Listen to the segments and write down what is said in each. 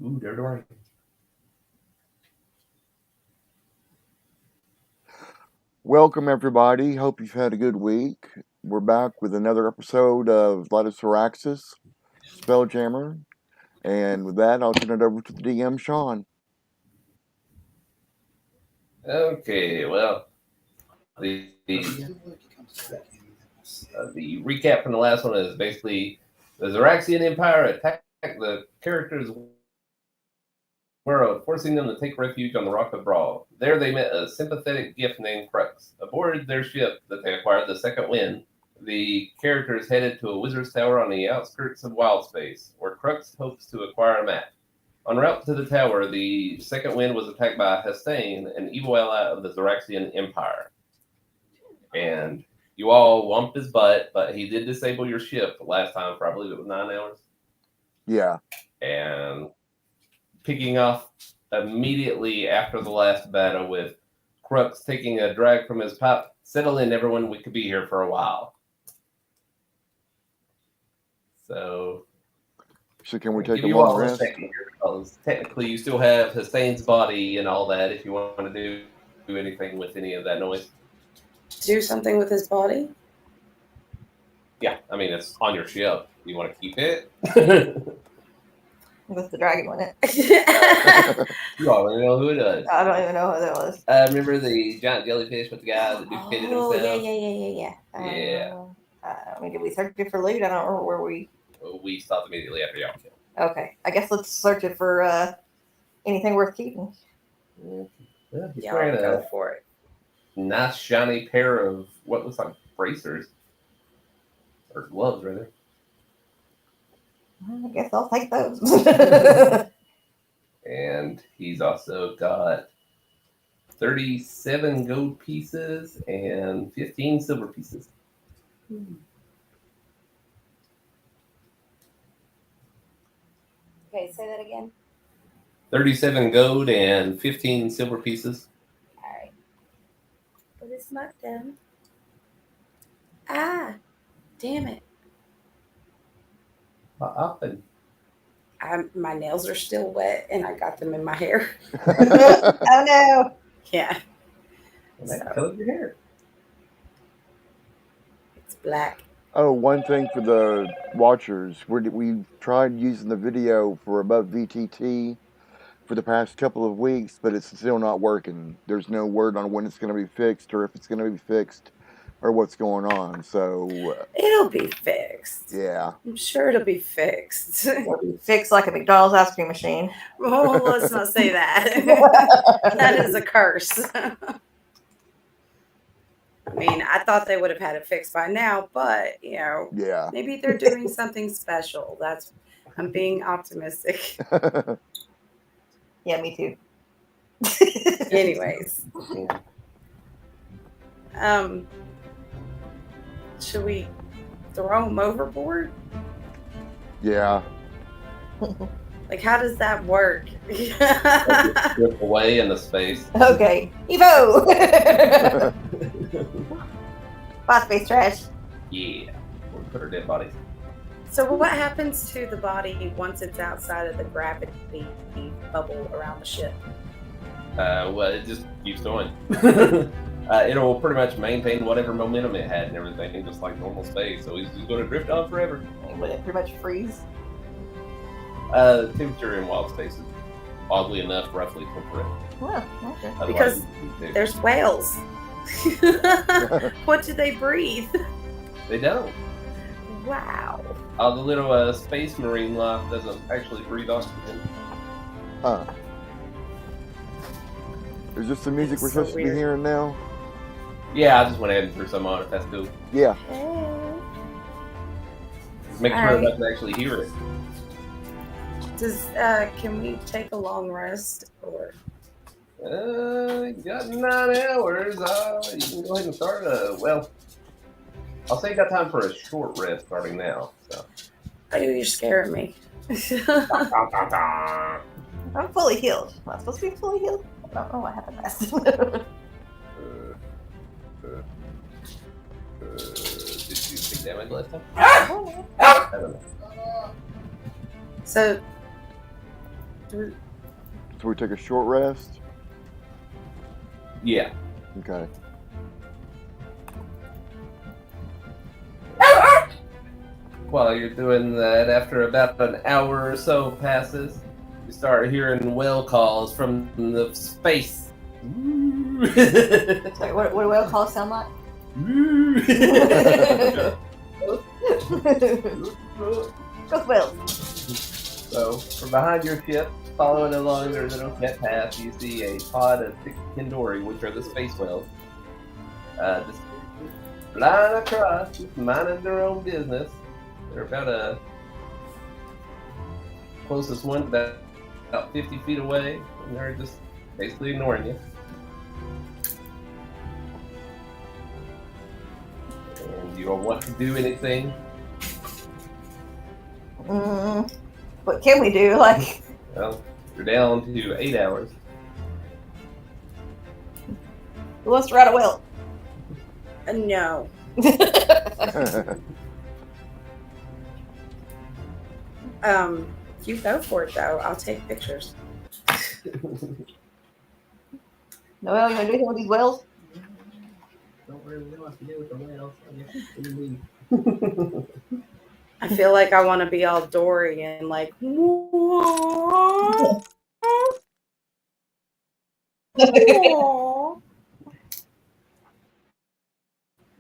Ooh, they're right. Welcome, everybody. Hope you've had a good week. We're back with another episode of Light of Xaryxis Spelljammer. And with that, I'll turn it over to the DM, Sean. Okay, well, the recap from the last one is basically the Xaryxian Empire attacked the characters' world, forcing them to take refuge on the Rock of Brawl. There they met a sympathetic gift named Crux. Aboard their ship that they acquired, the Second Wind, the characters headed to a wizard's tower on the outskirts of Wildspace, where Crux hopes to acquire a map. En route to the tower, the Second Wind was attacked by Hastane, an evil ally of the Xaryxian Empire. And you all whumped his butt, but he did disable your ship last time for, I believe it was 9 hours. Yeah. And picking off immediately after the last battle with Crux taking a drag from his pipe. Settle in, everyone. We could be here for a while. So can we take a you long all rest? here because technically you still have Hastane's body and all that if you want to do anything with any of that noise. Do something with his body? Yeah, I mean, it's on your ship. You want to keep it? With the dragon on it. You already know who it is. I don't even know who that was. Remember the giant jellyfish with the guy that duplicated himself? Yeah. I mean, did we search it for loot? I don't remember where we... We stopped immediately after y'all killed. Okay, I guess let's search it for anything worth keeping. He's wearing go for it. Nice shiny pair of what looks like bracers. Or gloves, rather. I guess I'll take those. And he's also got 37 gold pieces and 15 silver pieces. Okay, say that again. 37 gold and 15 silver pieces. All right. But it's not done. Ah, damn it. What happened? My nails are still wet and I got them in my hair. Oh no. Yeah. That colored your hair. It's black. Oh, one thing for the watchers. We tried using the video for above VTT for the past couple of weeks, but it's still not working. There's no word on when it's going to be fixed or if it's going to be fixed or what's going on. So It'll be fixed. yeah. I'm sure it'll be fixed. Fixed like a McDonald's ice cream machine. Oh, let's not say that. That is a curse. I mean, I thought they would have had it fixed by now, but yeah, maybe they're doing something special. I'm being optimistic. Yeah, me too. Anyways, should we throw them overboard? Yeah. Like, how does that work? Strip away into space. Okay, Evo. Bot space trash. Yeah. We'll put our dead bodies. So what happens to the body once it's outside of the gravity bubble around the ship? Well, it just keeps going. It'll pretty much maintain whatever momentum it had and everything, just like normal space. So it's just going to drift on forever. Would it pretty much freeze? The temperature in wild space is oddly enough roughly temperate. Oh, okay. Otherwise, Because there's whales. What do they breathe? they don't. Wow. The little space marine life doesn't actually breathe oxygen. Huh. Is this the music It's we're so supposed to be weird. hearing now? Yeah, I just went ahead and threw some on it. That's cool. Yeah. Make sure Alright. I can actually hear it. Can we take a long rest or? You got 9 hours. You can go ahead and start. Well, I'll say you got time for a short rest starting now. So. Oh, you're scaring me. I'm fully healed. Am I supposed to be fully healed? I don't know what happened last. Did you take damage last time? Oh, I don't know. So So we take a short rest? Yeah. Okay. While you're doing that, after about an hour or so passes, you start hearing whale calls from the space. Sorry, what do whale calls sound like? Ghost whales. So, from behind your ship, following along their little jet path, you see a pod of 6 Kindori, which are the space whales. Just flying across, just minding their own business. They're about closest one about 50 feet away, and they're just basically ignoring you. And you don't want to do anything. What can we do? Like, Well, you're down to 8 hours. who wants to ride a whale? No. You go for it though. I'll take pictures. Noelle, you want to do anything with these whales? Don't really know what to do with the whales. I feel like I want to be all Dory and like, "Whoa."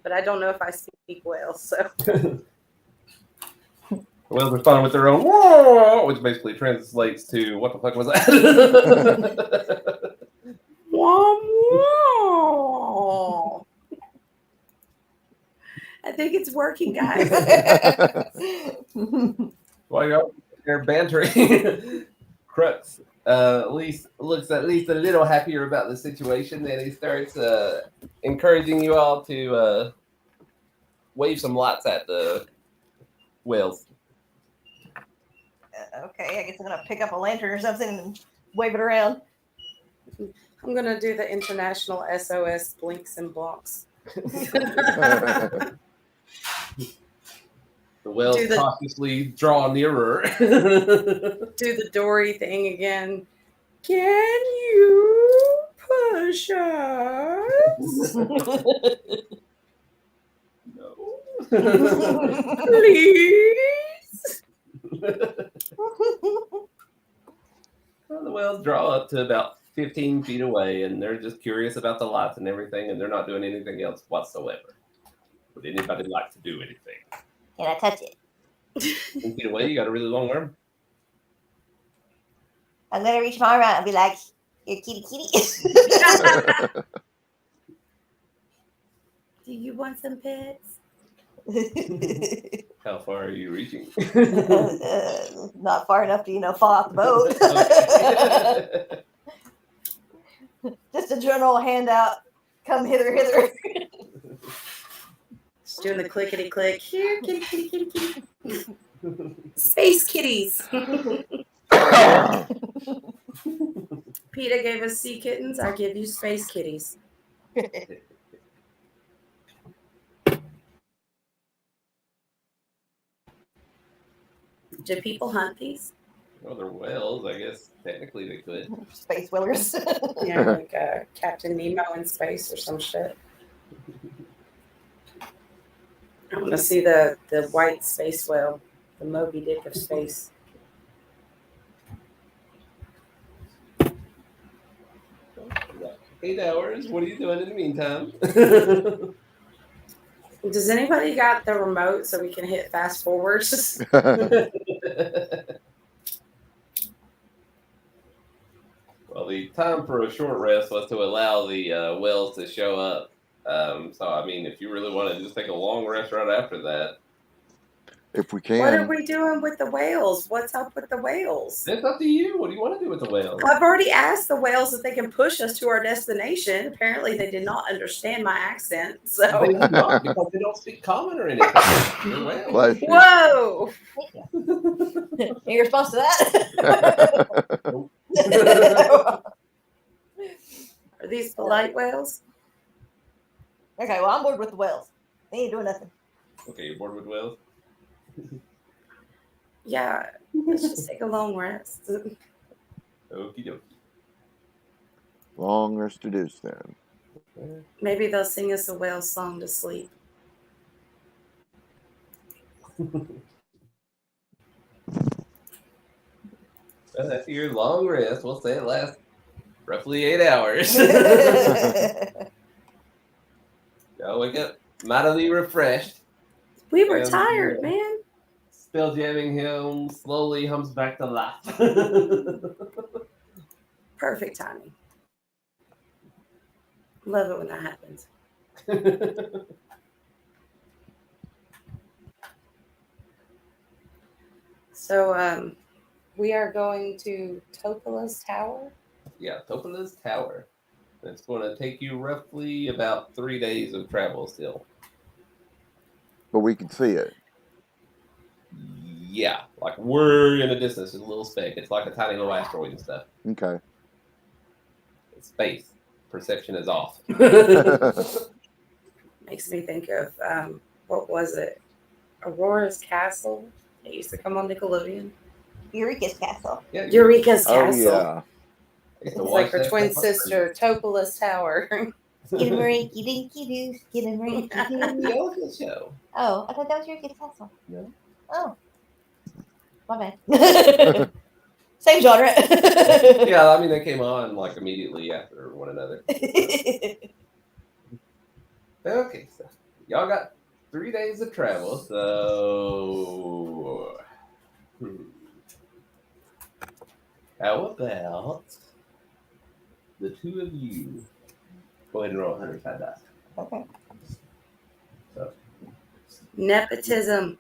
But I don't know if I speak whale, so. The whales respond with their own "whoa," which basically translates to "what the fuck was that?" Whoa. I think it's working, guys. While you're out there bantering, Crux looks at least a little happier about the situation, and he starts encouraging you all to wave some lights at the whales. Okay, I guess I'm gonna pick up a lantern or something and wave it around. I'm gonna do the international SOS blinks and blocks. The whales cautiously draw nearer. Do the Dory thing again. Can you push us? No. Please? Well, the whales draw up to about 15 feet away, and they're just curious about the lights and everything, and they're not doing anything else whatsoever. Would anybody like to do anything? Can I touch it? 15 feet away, you got a really long arm. I'm gonna reach my arm out and be like, "You're kitty kitty." Do you want some pets? How far are you reaching? Not far enough to, fall off the boat. Just a general handout. Come hither, hither. Just doing the clickety click. Here, kitty, kitty, kitty, kitty. Space kitties. PETA gave us sea kittens. I give you space kitties. Do people hunt these? Well, they're whales. I guess technically they could. Space whalers. Yeah, like Captain Nemo in space or some shit. I want to see the white space whale, the Moby Dick of space. About 8 hours. What are you doing in the meantime? Does anybody got the remote so we can hit fast forwards? Well, the time for a short rest was to allow the whales to show up. So, I mean, if you really want to just take a long rest right after that. If we can. What are we doing with the whales? What's up with the whales? It's up to you. What do you want to do with the whales? I've already asked the whales if they can push us to our destination. Apparently, they did not understand my accent. So, They do not, because they don't speak common or anything. They're whales. Bless you. whoa! Any response to that? Are these polite whales? Okay, well, I'm bored with the whales. They ain't doing nothing. Okay, you're bored with whales? Yeah, let's just take a long rest. Okie dokie. Long rest to deuce then. Maybe they'll sing us a whale song to sleep. After your long rest, we'll say it lasts roughly 8 hours. Y'all wake up mightily refreshed. We were And, tired, man. Spell jamming him slowly hums back to life. Perfect timing. Love it when that happens. So, we are going to Topola's Tower. Yeah, Topola's Tower. It's going to take you roughly about 3 days of travel still. But we can see it. Yeah, like we're in the distance, it's a little speck. It's like a tiny little asteroid and stuff. Okay. It's space. Perception is off. Makes me think of, what was it? Aurora's Castle. It used to come on Nickelodeon. Eureka's Castle. Yeah, Eureka's Oh, Castle. yeah. I used It's to like watch her that twin stuff on sister, Topola's Tower. Skidamarinky dinky doo, skidamarinky The doo. Elephant Show. Oh, I thought that was Eureka's Castle. No. Oh. My bad. Same genre. Yeah, I mean they came on like immediately after one another. Okay, so y'all got 3 days of travel, so how about the two of you go ahead and roll 100 side dice? Okay. So Nepotism.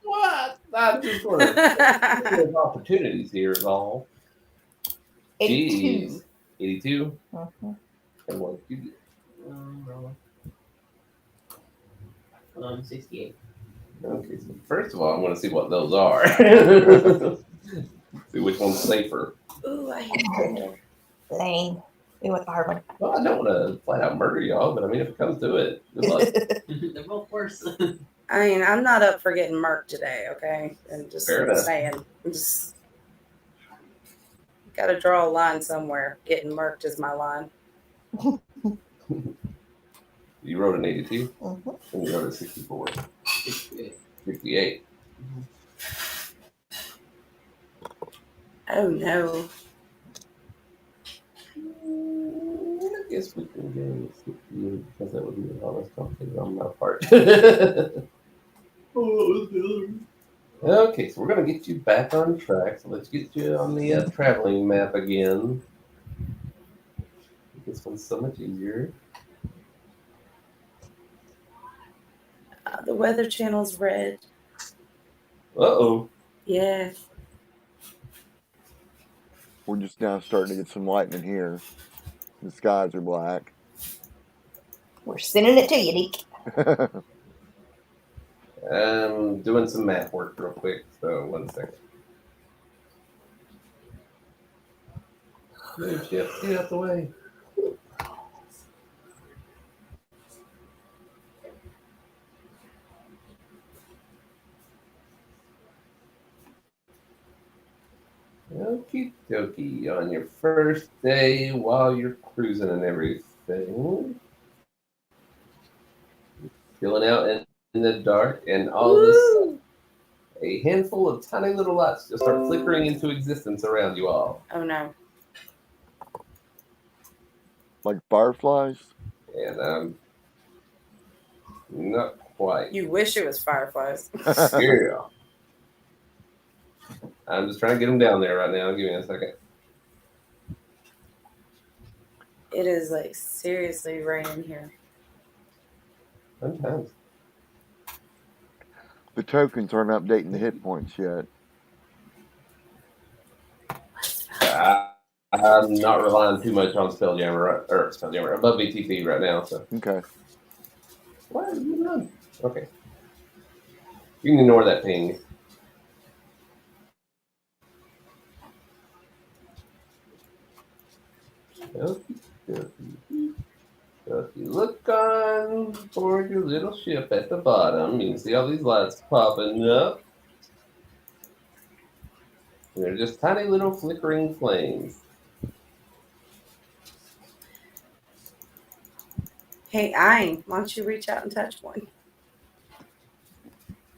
what? I'm just going to give opportunities here is all. 82. Jeez. 82. Mhm. And what did you get? 68. Okay, so first of all, I want to see what those are. See which one's safer. Ooh, I hate that. Lame. We went the hard one. Well, I don't want to flat out murder y'all, but I mean, if it comes to it, good luck. They're both worse. I mean, I'm not up for getting murked today, okay? And just Fair enough. saying. I'm just got to draw a line somewhere. Getting murked is my line. You wrote an 82, Mhm. and you wrote a 64. 68. 58. Oh, no. I guess we can go 68 because that would be an honest complicated on my part. Okay, so we're going to get you back on track. So let's get you on the traveling map again. This one's so much easier. The Weather Channel's red. Uh-oh. Yeah. We're just now starting to get some lightning here. The skies are black. We're sending it to you, Deke. I'm doing some math work real quick, so 1 second. Move, Chip, get out the way. Okie dokie. On your first day while you're cruising and everything, chilling out in the dark, and all of a sudden, a handful of tiny little lights just start flickering into existence around you all. Oh, no. Like fireflies? And not quite. You wish it was fireflies. Yeah. I'm just trying to get them down there right now. Give me a second. It is like seriously raining here. Sometimes. The tokens aren't updating the hit points yet. I'm not relying too much on Spelljammer above BTP right now. So Okay. what are you doing? Okay, you can ignore that ping. Okay. So if you look on board your little ship at the bottom, you can see all these lights popping up. And they're just tiny little flickering flames. Hey, Ein, why don't you reach out and touch one?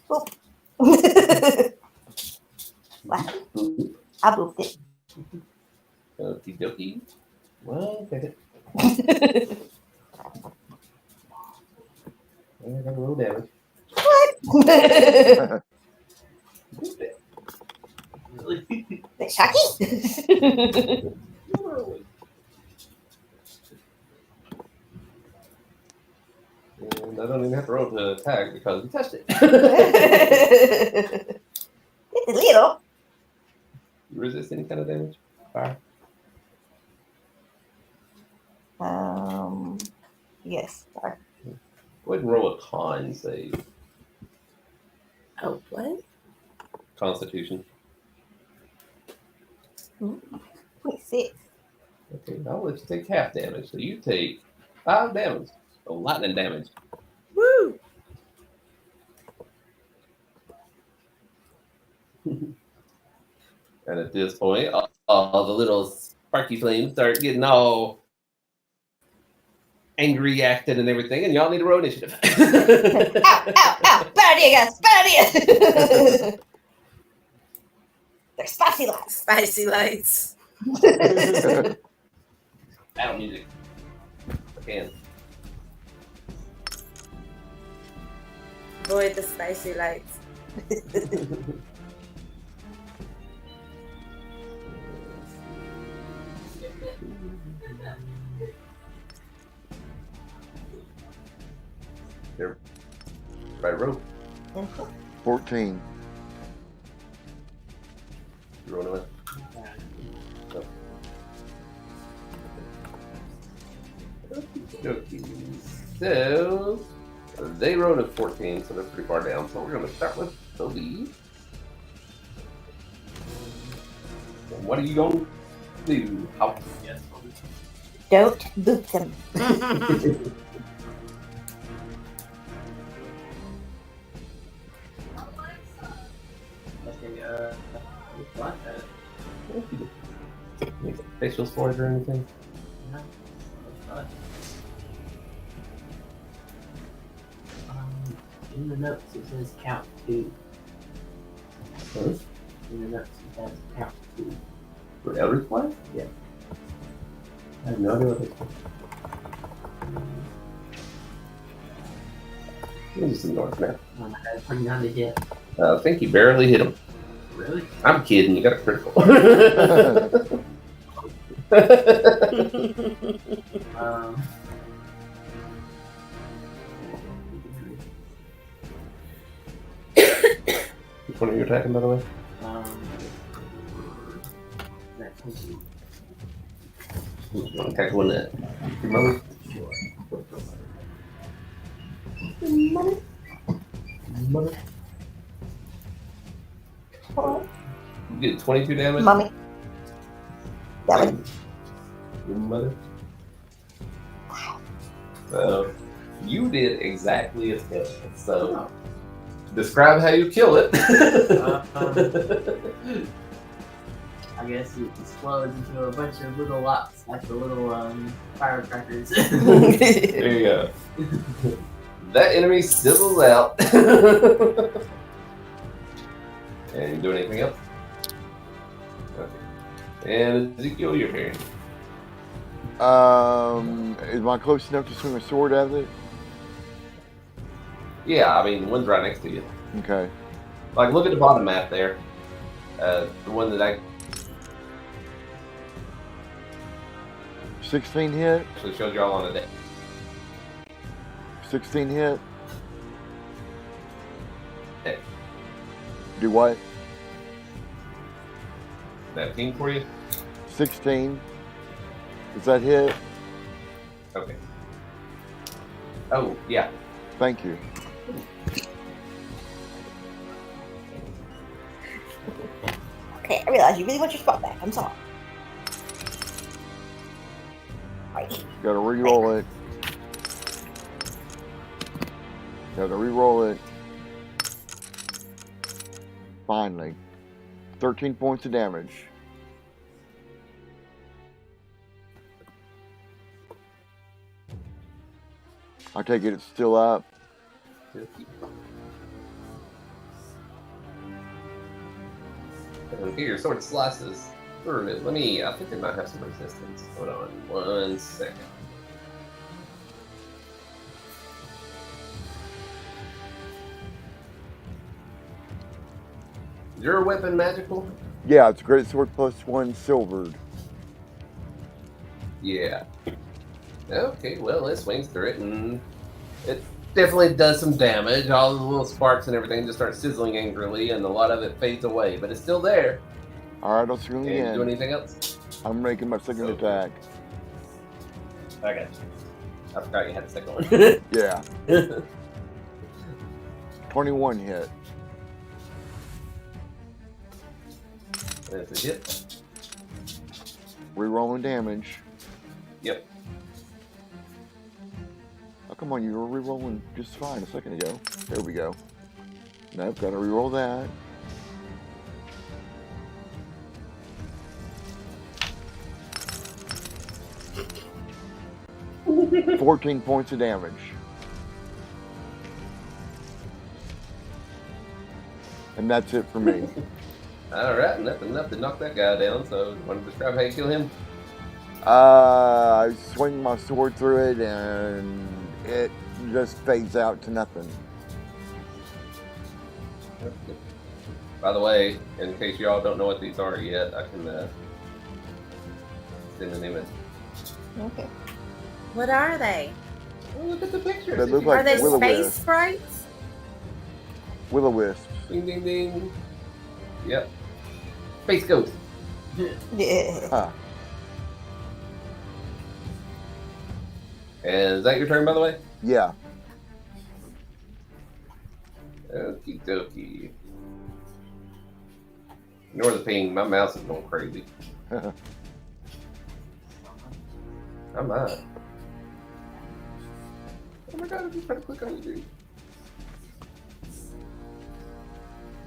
Wow. I booped it. Okie dokie. Well, okay. Yeah, got a little damage. What? Really? Shocky? And I don't even have to roll to attack because we touched it. It's a little. You resist any kind of damage? Fire. Yes. Sorry. Go ahead and roll a con save. Oh, what? Constitution. 26. Okay, I'll let you take half damage. So you take 5 damage. So lightning damage. Woo! And at this point, all the little sparky flames start getting all angry acting and everything, and y'all need to roll initiative. Ow, ow, ow. Bad idea, guys. Bad idea. They're spicy lights. Spicy lights. Battle music. Again. Avoid the spicy lights. Here. Right rope. 14. You're rolling away. Okay. So they rolled a 14, so they're pretty far down. So we're going to start with Toby. And what are you going to do? How? Yes. Don't boop them. Okay, what? Facial stories or anything? No. What? In the notes it says count 2. Huh? In the notes it says count 2. For Eldritch Blast? Yeah. I have no idea what this is. We'll just ignore it now. I had 29 to hit. I think you barely hit him. Really? I'm kidding, you got a critical. Which one are you attacking, by the way? That 20. Attack one that. Your mother? Mother? You get 22 damage? Mommy. That one. Your mother? So, you did exactly as hell. So, describe how you kill it. I guess it explodes into a bunch of little lots, like the little firecrackers. There you go. That enemy sizzles out. And you do anything else? Okay. And Ezekiel, your turn. Is I close enough to swing a sword at it? Yeah, I mean, the one's right next to you. Okay. Like, look at the bottom map there. The one that I 16 hit. actually showed y'all on the day. 16 hit. Okay. Do what? 17 for you? 16. Does that hit? Okay. Oh, yeah. Thank you. Okay, I realize you really want your spot back. I'm sorry. Right. Gotta re-roll it. Gotta re-roll it. Finally. 13 points of damage. I take it it's still up. Okay, your sword slices through it. I think it might have some resistance. Hold on 1 second. Is your weapon magical? Yeah, it's a great sword +1 silvered. Yeah. Okay, well, it swings through it, and it definitely does some damage. All the little sparks and everything just start sizzling angrily, and a lot of it fades away, but it's still there. Alright, I'll swing And you do again. anything else? I'm making my second attack. I got you. I forgot you had a second one. Yeah. 21 hit. That's a hit. Rerolling damage. Yep. Oh, come on, you were rerolling just fine a second ago. There we go. Nope, gotta reroll that. Oh, 14 points of damage. And that's it for me. Alright, nothing enough to knock that guy down, so you want to describe how you kill him? I swing my sword through it and it just fades out to nothing. By the way, in case y'all don't know what these are yet, I can send an image. Okay. What are they? Oh, look at the pictures. They look like Are they will-o-wisp. space sprites? Will-o-wisp. Ding, ding, ding. Yep. Space Ghost. Yeah. Huh. And is that your turn, by the way? Yeah. Okie dokie. Ignore the ping. My mouse is going crazy. I might. Oh my god, I just tried to click on the dude.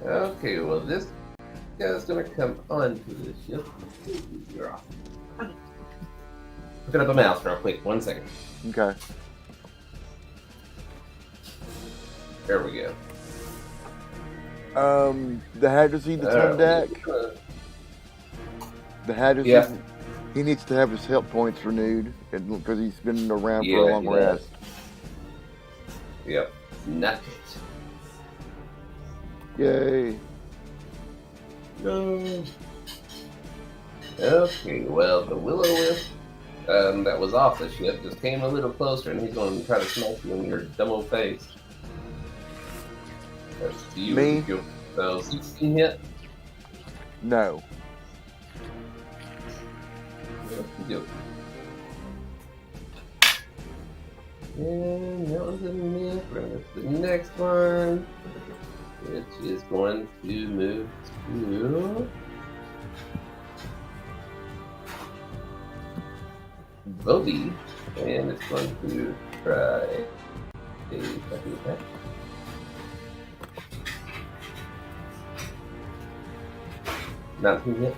Okay, well, this guy's gonna come onto the ship. You're off. Look up a mouse real quick. 1 second. Okay. There we go. Does he the turn deck? The Hatters, Yeah. he needs to have his health points renewed because he's been around for a Yeah, long he rest. Yep. Nut it. Yay. No. Okay, well, the Will-O-Wisp that was off the ship just came a little closer, and he's going to try to smack you in your dumb old face. That's you. Me? So, 16 hit. No. Yep. And that was a miss. We're going to go to the next one, which is going to move to Bobby, and it's going to try a second attack. Not too yet.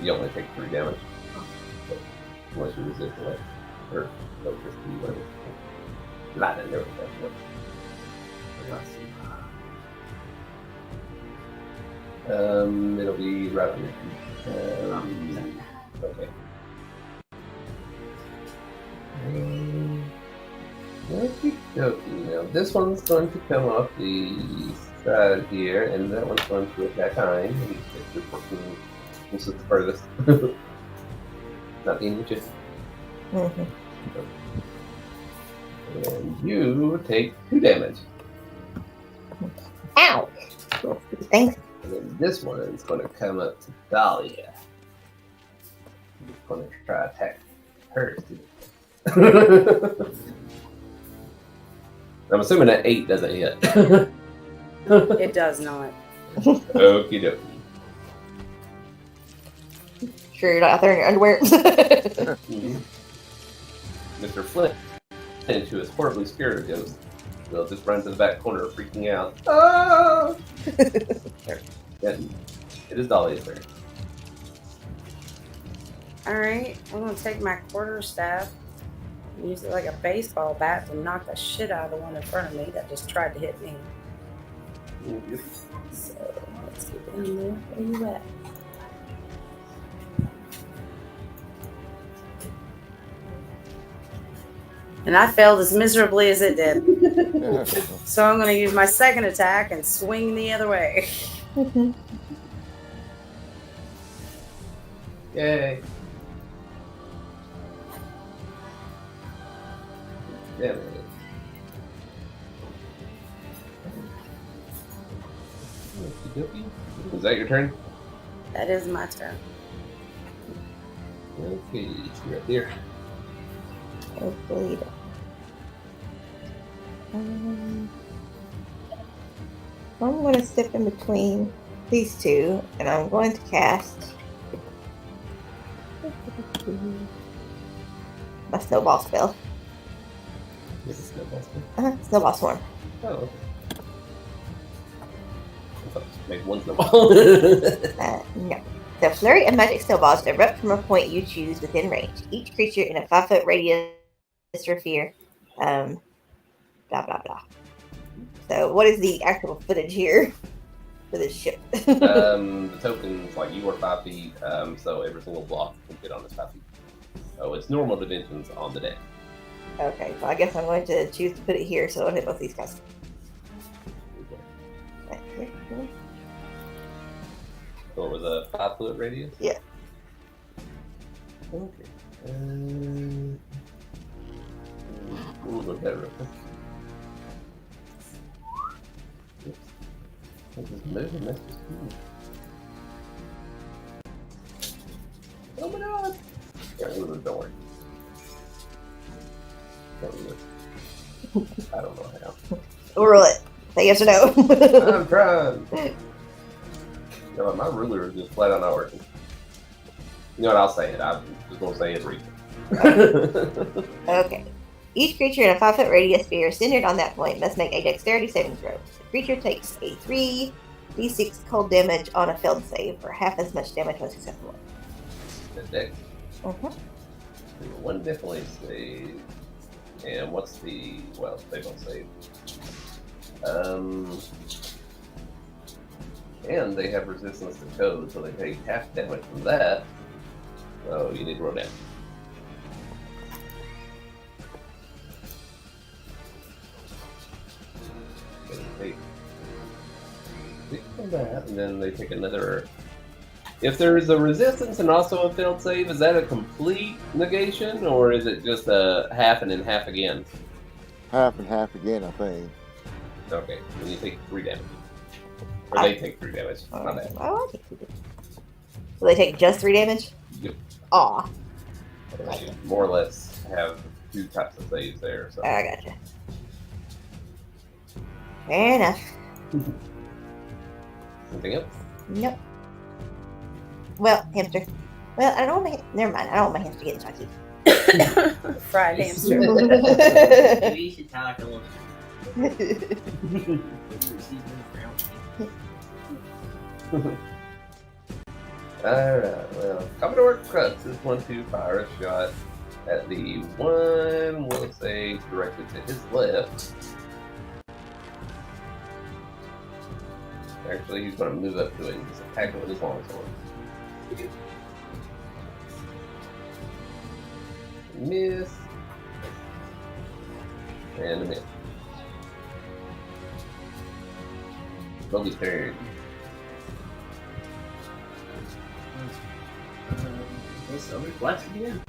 You only take 3 damage. Unless you resist the light. Or electricity, whatever. Lightning, there we go. It'll be right on your feet. Okay. Okey-dokey. Now this one's going to come off the side here, and that one's going to attack Hein. This is the furthest. Not the inches. Mhm. And you take 2 damage. Ow! Thanks. And then this one is going to come up to Dahlia. I'm going to try to attack her too. I'm assuming that 8 doesn't hit. It does not. Okie dokie. Sure you're not out there in your underwear? Mr. Flint into his horribly scared ghost. They'll just run to the back corner, freaking out. Ah! There. It is Dahlia's turn. Alright, I'm gonna take my quarterstaff and use it like a baseball bat to knock the shit out of the one in front of me that just tried to hit me. So let's get down there. Where you at? And I failed as miserably as it did. So I'm going to use my second attack and swing the other way. Yay. Yeah, man. Is that your turn? That is my turn. Okay, you're right there. Oh, bleed. I'm going to step in between these two, and I'm going to cast my snowball spell. This is Snowball Spell. Snowball swarm. Oh, okay. I thought just make one snowball. No. The flurry of magic snowballs erupt from a point you choose within range. Each creature in a 5-foot radius or fear. Blah, blah, blah. So, what is the actual footage here for this ship? The token's like you are 5 feet, so every single block can fit on this 5 feet. So it's normal dimensions on the deck. Okay, so I guess I'm going to choose to put it here so I'll hit both these guys. Right here. So it was a 5-foot radius? Yeah. Okay. We'll look at it real quick. Oops. This is moving, that's just cool. Oh my god! Yeah, we'll don't worry. I don't know how. Roll it. Say yes or no. I'm trying. No, my ruler is just flat out not working. You know what? I'll say it. I'm just gonna say it. Read. Okay. Each creature in a 5-foot radius sphere centered on that point must make a dexterity saving throw. The creature takes a 3d6 cold damage on a failed save, or half as much damage when successful. The deck. Mm-hmm. One definitely save. And what's the they don't save. And they have resistance to code, so they take half damage from that. So you need to roll down. They take 6 from that, and then they take another. If there's a resistance and also a failed save, is that a complete negation, or is it just a half and then half again? Half and half again, I think. Okay, then you take 3 damage. Or they take 3 damage. Not that. Oh, I take 2 damage. So they take just 3 damage? Yep. Aw. You more or less have 2 types of saves there. So. I gotcha. Fair enough. Anything else? Nope. Well, hamster. Well, I don't want my... Never mind. I don't want my hamster getting chalky. Fried hamster. Maybe you should talk a little. Alright, well, Commodore Crux is one to fire a shot at the one, we'll say, directed to his left. Actually, he's going to move up to it and just attack it with his longsword. Miss. And a miss. Bobby's turn. Okay, so reflex again.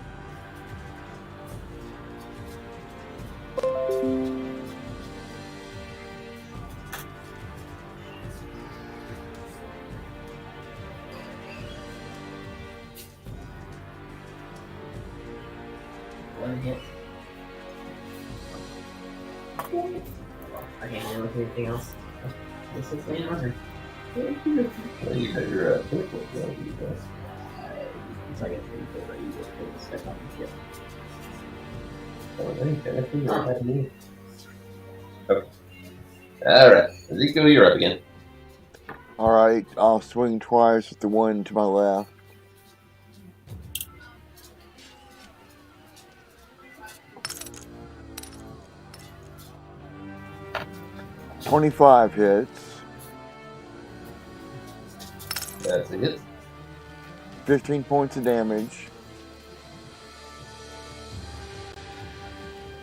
One hit. I can't deal with anything else. This is the order. You got your pinnacle. It's like a 3-foot radius. Take a step on the ship. Oh, hey, technically, you're ahead of me. All right, Ezekiel, you're up again. All right, I'll swing twice with the one to my left. $25 hits, That's a hit. 15 points of damage.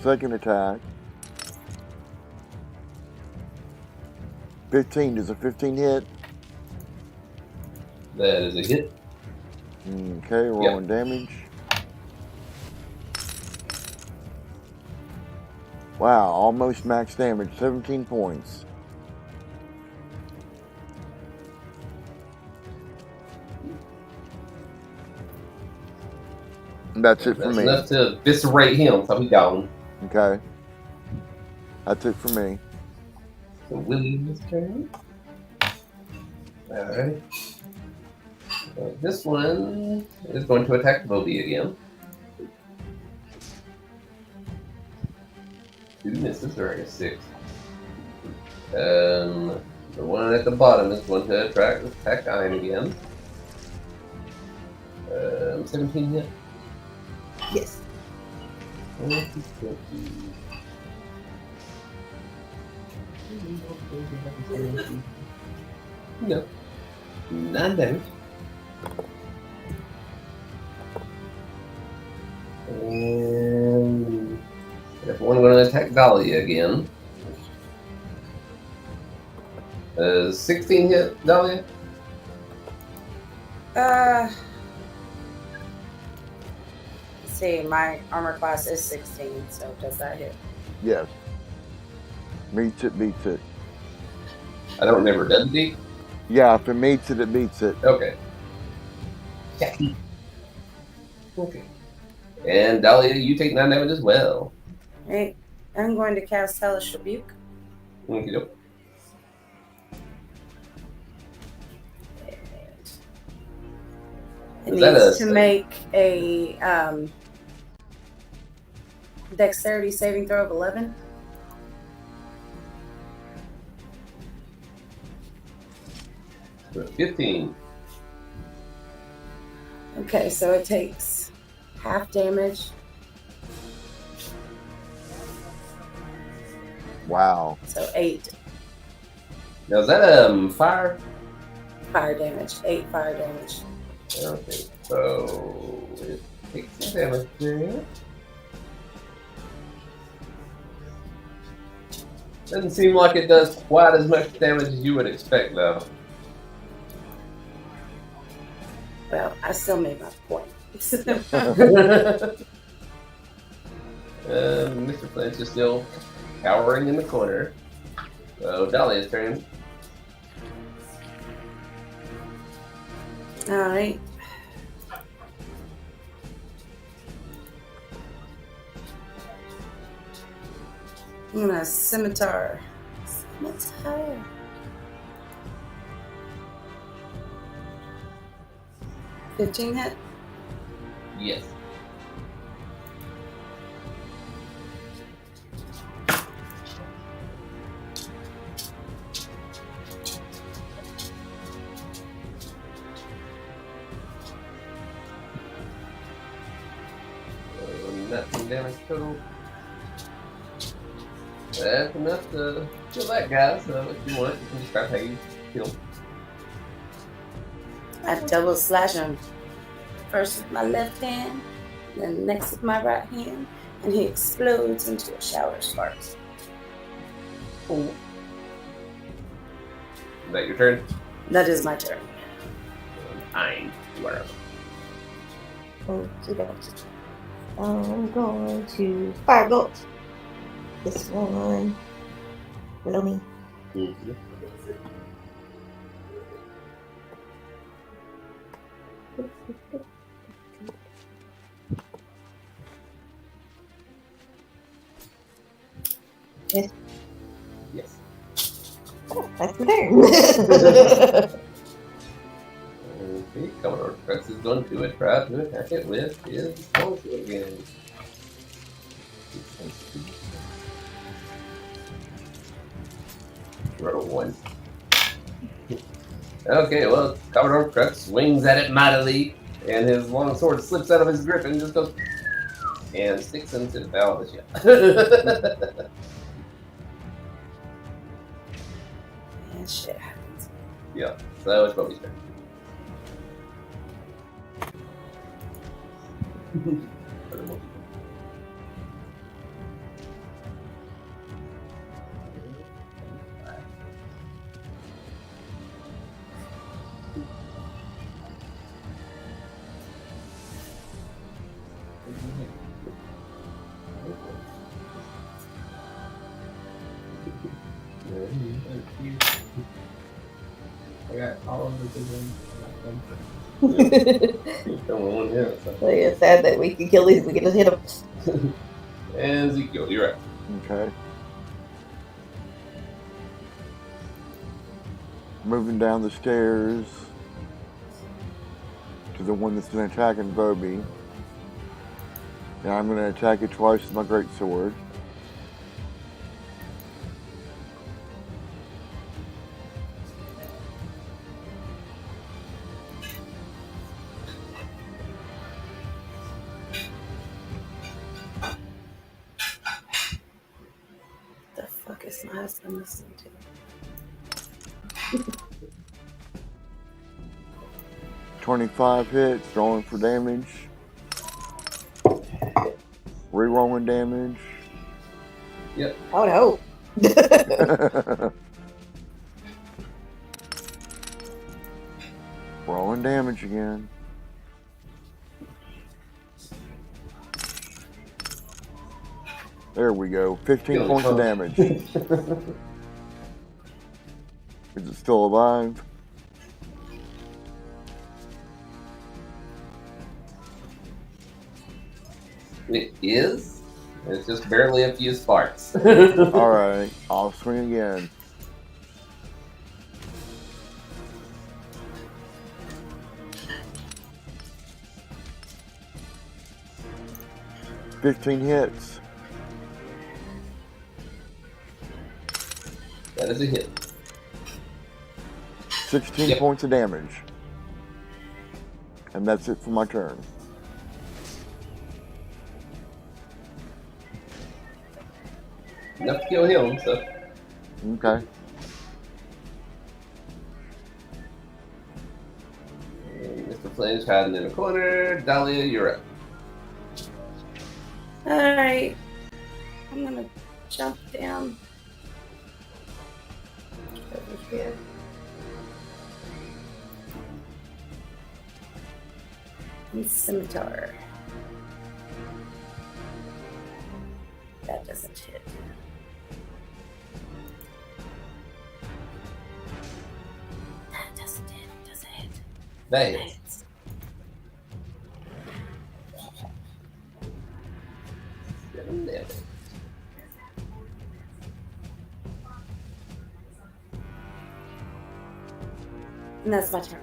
Second attack. 15. Does a 15 hit? That is a hit. Okay, rolling damage. Wow, almost max damage. 17 points. That's it for That's me. enough to eviscerate him, so he gone. Okay. That's it for me. So William's turn. Alright. This one is going to attack Bobby again. 2 misses, or I guess 6. The one at the bottom is going to attack Iron again. 17 hit. Yes. No. 9 damage. And if one going to attack Dahlia again. 16 hit, Dahlia? Let's see, my armor class is 16, so does that hit? Yes. Meets it, beats it. I don't remember. Does it beat? Yeah, if it meets it, it beats it. Okay. Yeah. Okay. And Dahlia, you take 9 damage as well. Right. I'm going to cast Hellish Rebuke. Okie doke. It Is that needs a- to make a dexterity saving throw of 11. For 15. Okay, so it takes half damage. Wow. So 8 Now is that fire? fire damage. 8 fire damage. Okay, so it takes some damage there. Doesn't seem like it does quite as much damage as you would expect, though. Well, I still made my point. Mr. Flint's is still cowering in the corner. So Dahlia's turn. All right. I'm gonna scimitar. 15 hit. Yes. Nothing damage total. That's enough to kill that guy, so if you want, you can describe how you kill him. I double slash him. First with my left hand, then next with my right hand, and he explodes into a shower of sparks. Cool. Is that your turn? That is my turn. Fine. Whatever. Okay, I'm going to firebolt this one below me. Mm-hmm. Yes. Yes. Oh, that's my turn. Okay, Commodore Press is going to try to attack it with his bolt again. Roll a 1. Okay, well, Commodore Crux swings at it mightily, and his long sword slips out of his grip and just goes and sticks into the bow of the ship. And shit happens. Yeah, so it's Bobby's turn. I got all of the good ones. It's sad that we can kill these. We can just hit them. And Ezekiel, you're up. Okay. Moving down the stairs to the one that's been attacking Bobby. And I'm going to attack it twice with my great sword. The fuck is my husband listening to? 25 hits, rolling for damage. Rerolling damage. Yep. Oh no. Rolling damage again. There we go. 15 points of damage. Is it still alive? It is. It's just barely a few sparks. Alright, I'll swing again. $15 hits. That is a hit. 16 Yep. points of damage. And that's it for my turn. Enough to kill him, so. Okay. And Mr. Flame's hiding in the corner. Dahlia, you're up. Alright. I'm gonna jump down over here. And scimitar. That doesn't hit. That doesn't hit. Doesn't hit. That That hits. hits. Seven damage. And that's my turn.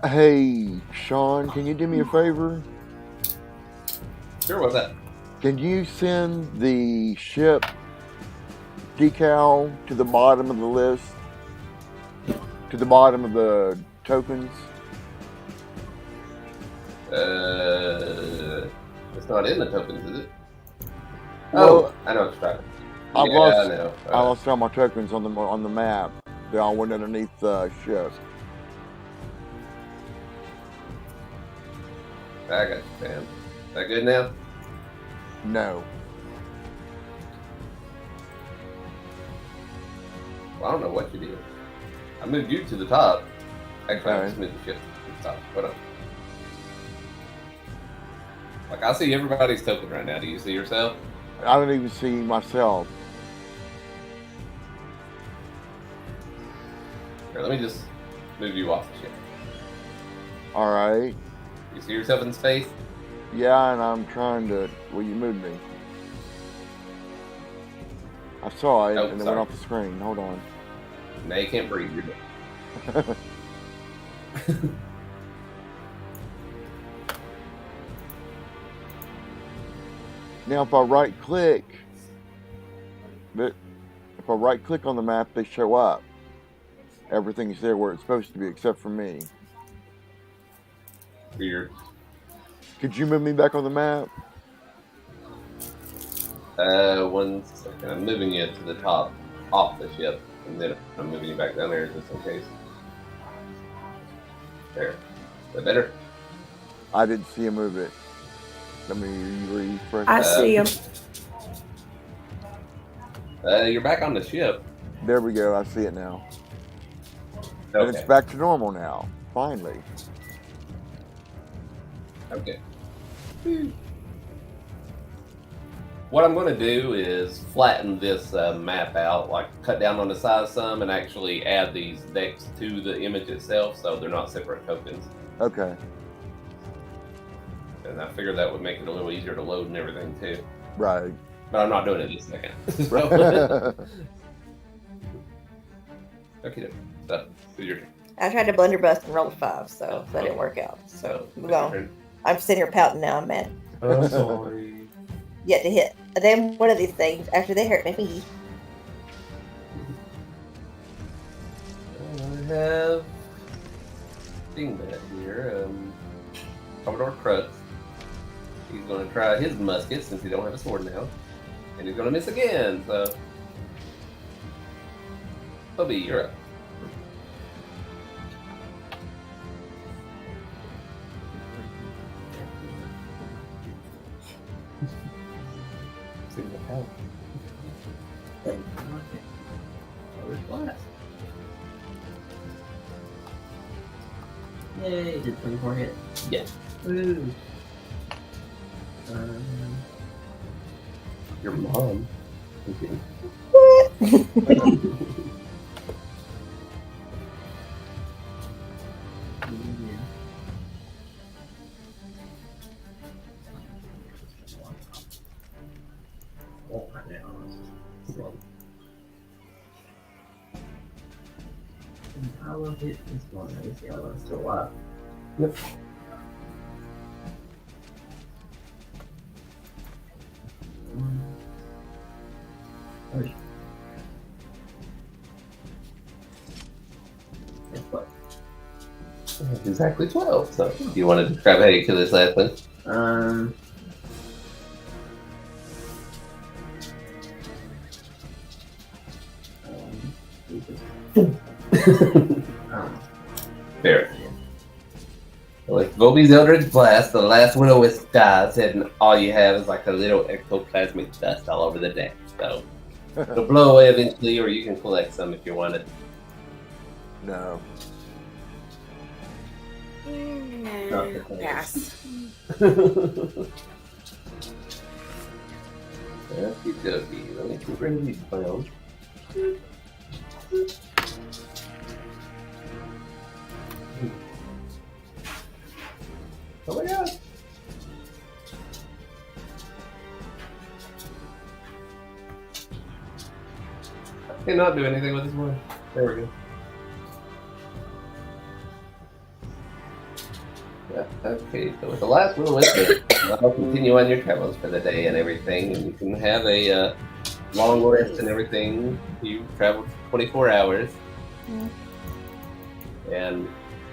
Hey, Sean, can you do me a favor? Sure, what's that? Can you send the ship decal to the bottom of the list? To the bottom of the tokens? It's not in the tokens, is it? Well, Oh, I know what you're talking. I've Yeah, lost- I know. I lost all my tokens on the map. They all went underneath the ship. I got you, fam. Is that good now? No. Well, I don't know what you did. I moved you to the top. Actually, I Okay. just moved the ship to the top. Hold on. Like, I see everybody's token right now. Do you see yourself? I don't even see myself. Here, let me just move you off the ship. Alright. You see yourself in space? Yeah, and I'm trying to... Well, you moved me. I saw it, Oh, and it sorry. went off the screen. Hold on. Now you can't breathe. You're dead. Now, if I right-click... But if I right click on the map, they show up. Everything's there where it's supposed to be, except for me. Weird. Could you move me back on the map? 1 second. I'm moving you to the top, off the ship, and then I'm moving you back down there just in case. There. Is that better? I didn't see him move it. Let me refresh. I see him. You're back on the ship. There we go. I see it now. And it's Okay. back to normal now. Finally. Okay. What I'm going to do is flatten this map out, like cut down on the size some, and actually add these decks to the image itself, so they're not separate tokens. Okay. And I figured that would make it a little easier to load and everything too. Right. But I'm not doing it this second. So, okay, so do your turn. I tried to blunderbuss and rolled 5, so that didn't work out. So move on. I'm sitting here pouting now. I'm mad. I'm sorry. Yet to hit a damn one of these things after they hurt me. I have Dingbat here. Commodore Crux. He's going to try his musket since he don't have a sword now. And he's going to miss again, so... Bobby, you're up. Single help. Okay. Where's blast? Yay! Did 24 hit? Yeah. Woo! Your mom. Okay. Yeah. Oh, right now. I love it. This one. Let me see how long it's still alive. Yep. Guess what? Exactly 12. So, do you want to describe how you kill this last one? Fair. With Volby's Eldritch Blast, the last Will-O-Wisp dies, and all you have is like a little ectoplasmic dust all over the deck. So, it'll blow away eventually, or you can collect some if you wanted. No. No, pass. Okie dokie. Let me get rid of these clowns. Oh my god! I cannot do anything with this one. There we go. Yeah, okay, so with the last one with it, I'll continue on your travels for the day and everything, and you can have a long rest and everything. You traveled 24 hours. Yeah. And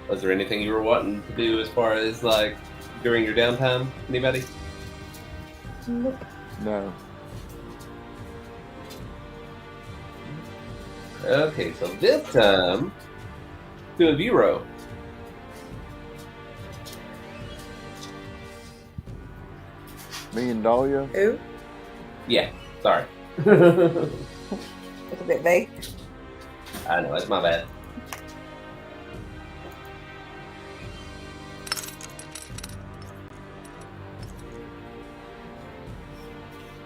was there anything you were wanting to do as far as like during your downtime? Anybody? No. Okay, so this time, two of you row. Me and Dahlia? Who? Yeah, sorry. It's a bit vague. I know, it's my bad.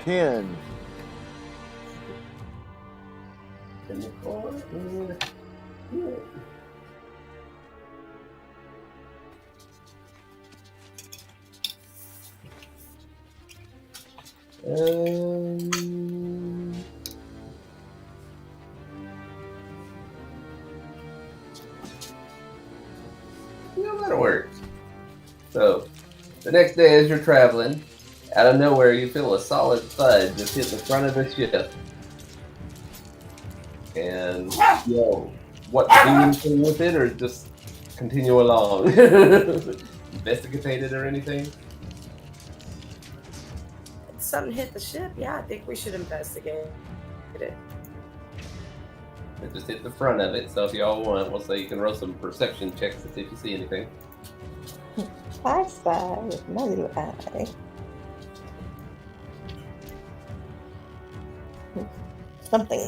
Ten. That'll work. So, the next day as you're traveling, out of nowhere you feel a solid thud just hit the front of the ship. And what do anything with it, or just continue along? Investigate it or anything? Something hit the ship. Yeah, I think we should investigate it. It just hit the front of it, so if y'all want, we'll say you can roll some perception checks to see if you see anything. I spy with my little eye. Something.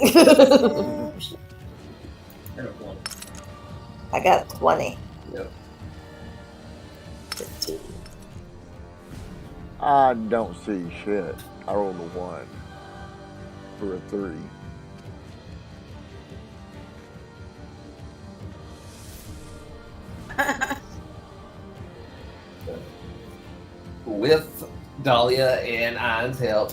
I got 20. Yep. 15. I don't see shit. I rolled a 1 for a 3. With Dahlia and Iron's help,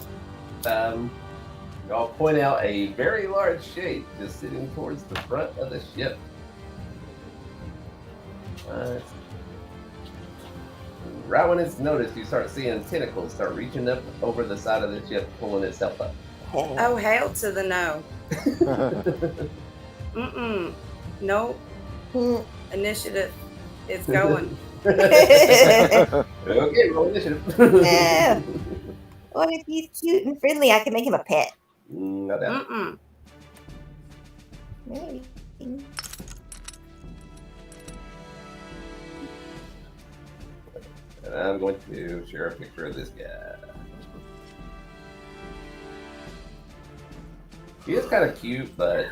y'all point out a very large shape just sitting towards the front of the ship. Right when it's noticed, you start seeing tentacles start reaching up over the side of the ship, pulling itself up. Oh, hail to the no. Nope. Initiative. It's going. Okay, roll initiative. Yeah. What if he's cute and friendly? I can make him a pet. Not that. Maybe. And I'm going to share a picture of this guy. He is kind of cute, but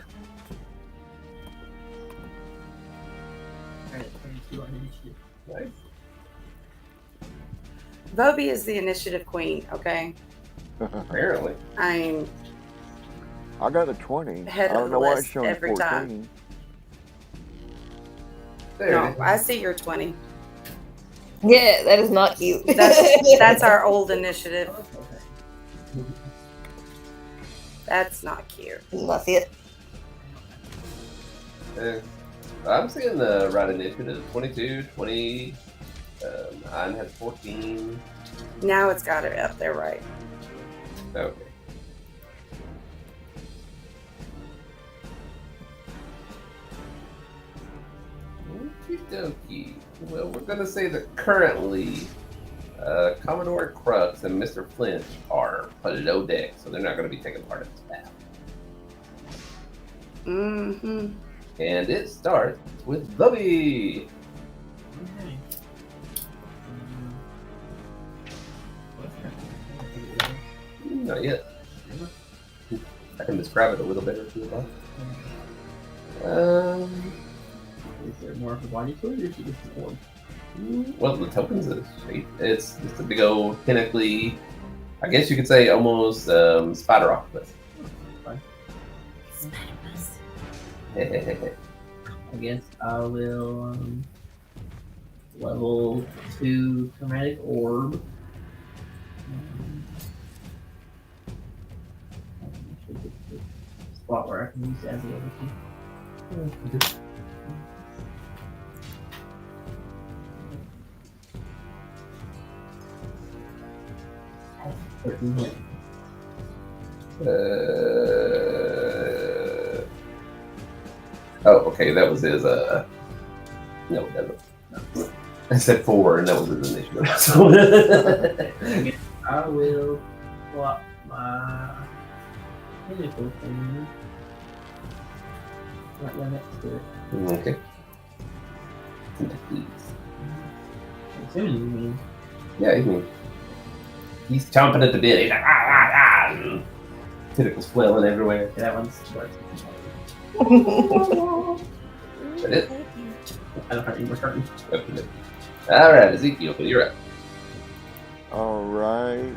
Alright, 32 on initiative. nice. Bobby is the initiative queen, okay? Apparently. I'm I got a 20. Head I of don't the know why it's list showing every 14. time. There no, it is. I see your 20. Yeah, that is not cute. That's our old initiative. Okay. That's not cute. I see it. I'm seeing the right initiative. 22, 20. Mine has 14. Now it's got it up there, right? Okay. Okie dokie. Well, we're going to say that currently Commodore Crux and Mr. Flinch are below deck, so they're not going to be taking part in this battle. Mm-hmm. And it starts with Bubby. Okay. Not yet. I can describe it a little better if you would like. Is there more of a body to it, or is it just an orb? Well, the token's a shape. It's just a big old pinnacly, I guess you could say almost spider octopus. Fine. Hehehehe. I guess I will level 2 chromatic orb. Spot where I can use it as a level 2. Oh, okay, that was his, no, it doesn't. No. I said 4, and that was his initiative. So I will swap my pinnacle thing right there next to it. okay. Please. I'm assuming you mean Yeah, he's chomping at the bit. He's like, ah, ah, ah. And tentacles flailing everywhere. that one's worse. Is that it? I don't have any more turns. Okay. All right, Ezekiel, you're up. All right.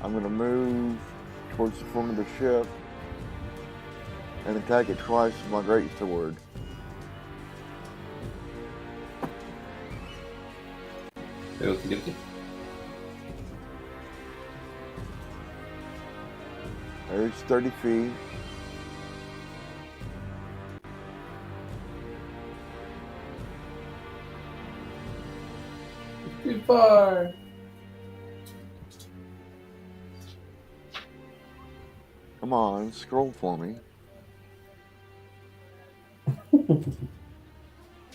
I'm going to move towards the front of the ship and attack it twice with my great sword. Okie dokie. There's 30 feet. Too far. Come on, scroll for me.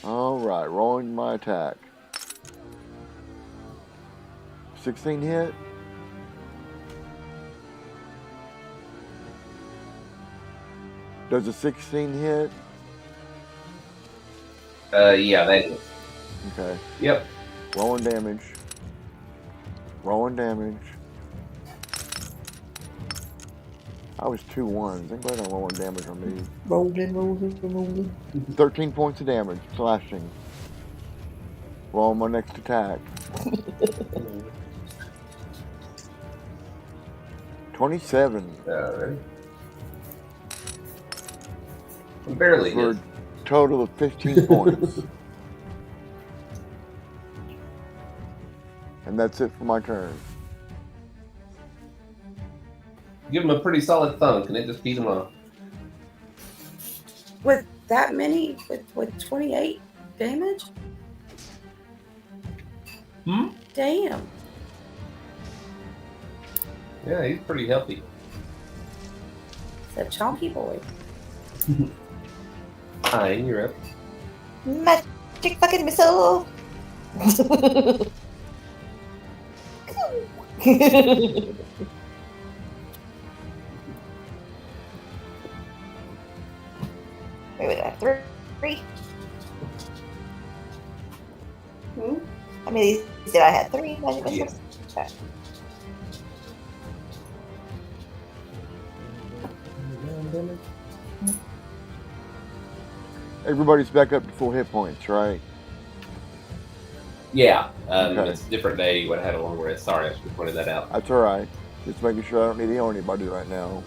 Alright, rolling my attack. 16 hit. Does a 16 hit? Yeah, that is. Okay. Yep. Rolling damage. Rolling damage. I was 2 ones. Ain't glad I'm rolling damage on me. Rolling. 13 points of damage, slashing. Roll my next attack. 27. Alright. Barely For hit. a total of 15 points. And that's it for my turn. Give him a pretty solid thunk, and it just beat him off. With that many, with 28 damage? Damn. Yeah, he's pretty healthy. It's a chonky boy. Hi, you're up. Magic fucking missile. Wait, we got 3. How many of these did I have? 3 magic missiles? Okay. Everybody's back up to full hit points, right? Yeah, Okay. it's a different day. You would have had a long rest. Sorry, I should have pointed that out. That's alright. Just making sure I don't need to heal anybody right now.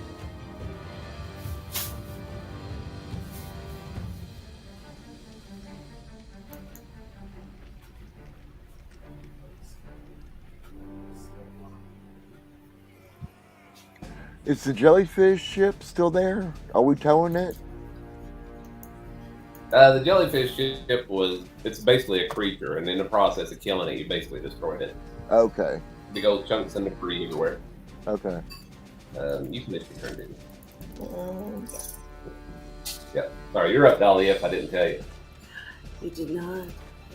Is the jellyfish ship still there? Are we towing it? The jellyfish ship it's basically a creature, and in the process of killing it, you basically destroyed it. Okay. Big old chunks and debris everywhere. Okay. You finished your turn, didn't you? Yep. Sorry, you're up, Dolly, if I didn't tell you. You did not.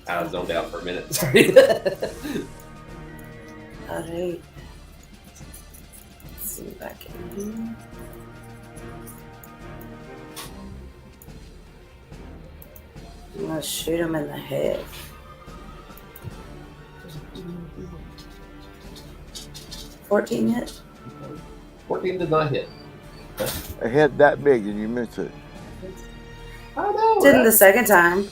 I was zoned out for a minute. Sorry. Alright. Let's see back in here. I'm gonna shoot him in the head. $14 hit? 14 did not hit. A hit that big and you miss it. I know. Didn't the second time.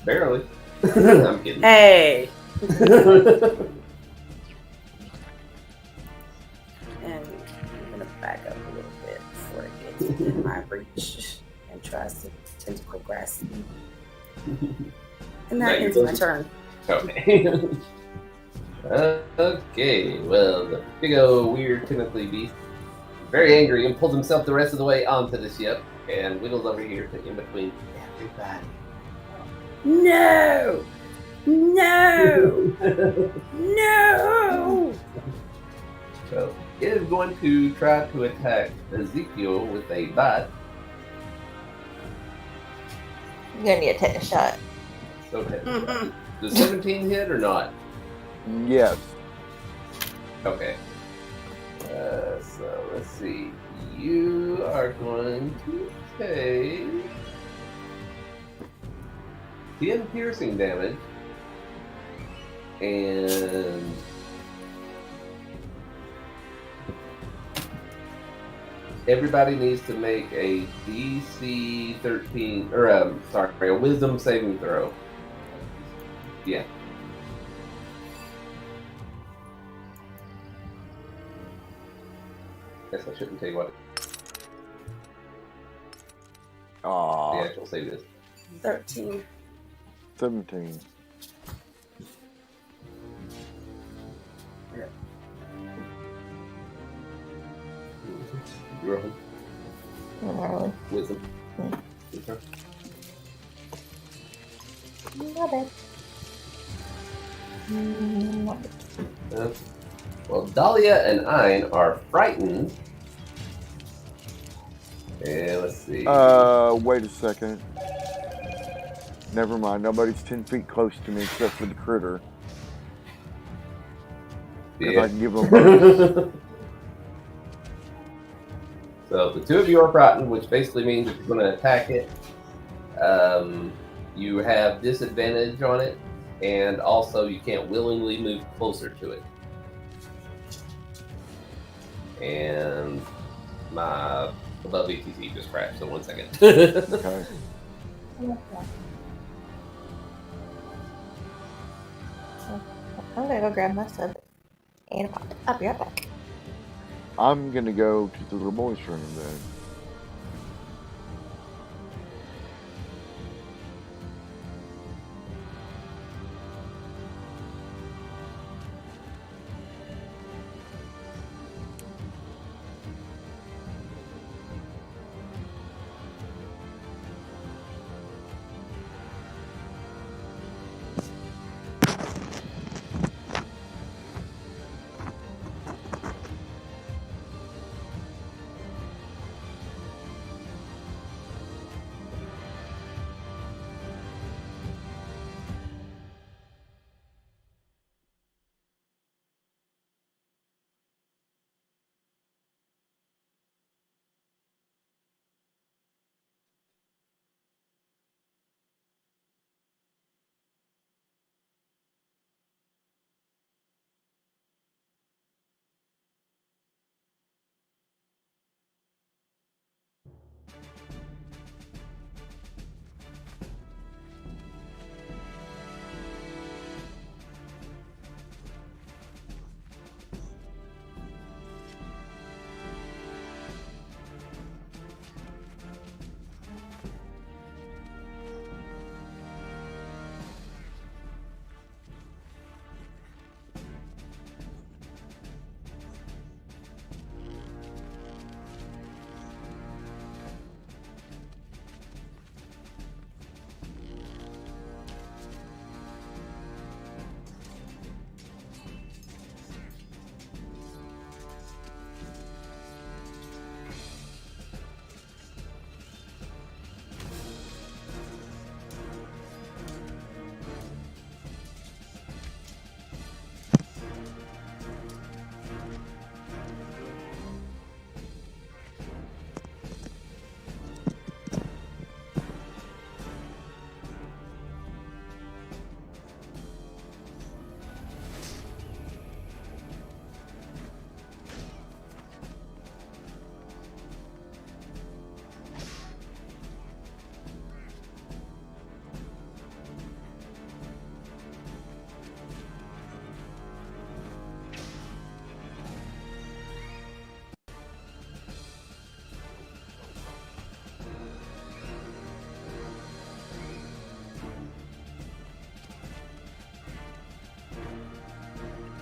Barely. I'm kidding. Hey! And I'm gonna back up a little bit before it gets within my reach and tries to tentacle grasp me. And that ends my turn. Okay. Okay, well, the big old weird tentacly beast, very angry, and pulls himself the rest of the way onto the ship and wiggles over here to in between everybody. No! No! No! So it is going to try to attack Ezekiel with a bat. You're gonna need a tetanus shot. So does 17 hit or not? Yes. Okay. So let's see. You are going to take 10 piercing damage, and everybody needs to make a DC 13, or a Wisdom saving throw. Yeah. Guess I shouldn't tell you what the Aw. actual save is. 13. 17. You roll Not wisdom. bad. Not bad. Well, Dahlia and Ein are frightened. And let's see. Wait a second. Never mind. Nobody's 10 feet close to me except for the critter. Because I can give them a bonus. So the two of you are frightened, which basically means if you're going to attack it, you have disadvantage on it, and also you can't willingly move closer to it. And my above ATC just crashed, so 1 second. Okay. I'm gonna go grab my sub and I'll be right back. I'm going to go to the little boy's room then.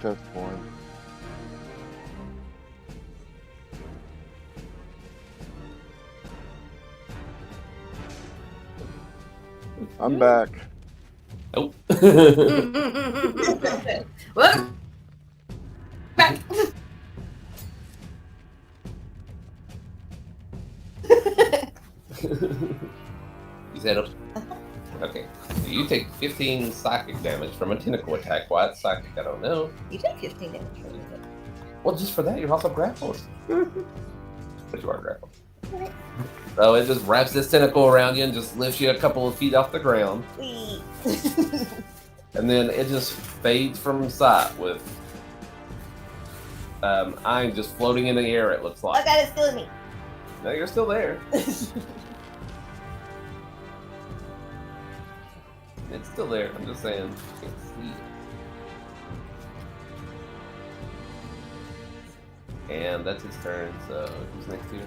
Test one. I'm back. Nope. What? You said it? Okay. So you take 15 psychic damage from a tentacle attack. Why it's psychic, I don't know. You took 15 damage from it. Well, just for that, you're also grappled. But you are grappled. So it just wraps this tentacle around you and just lifts you a couple of feet off the ground. Whee. And then it just fades from sight with I'm just floating in the air, it looks Oh like. god, it's killing me. No, you're still there. It's still there. I'm just saying. I can't see it. And that's his turn, so who's next here?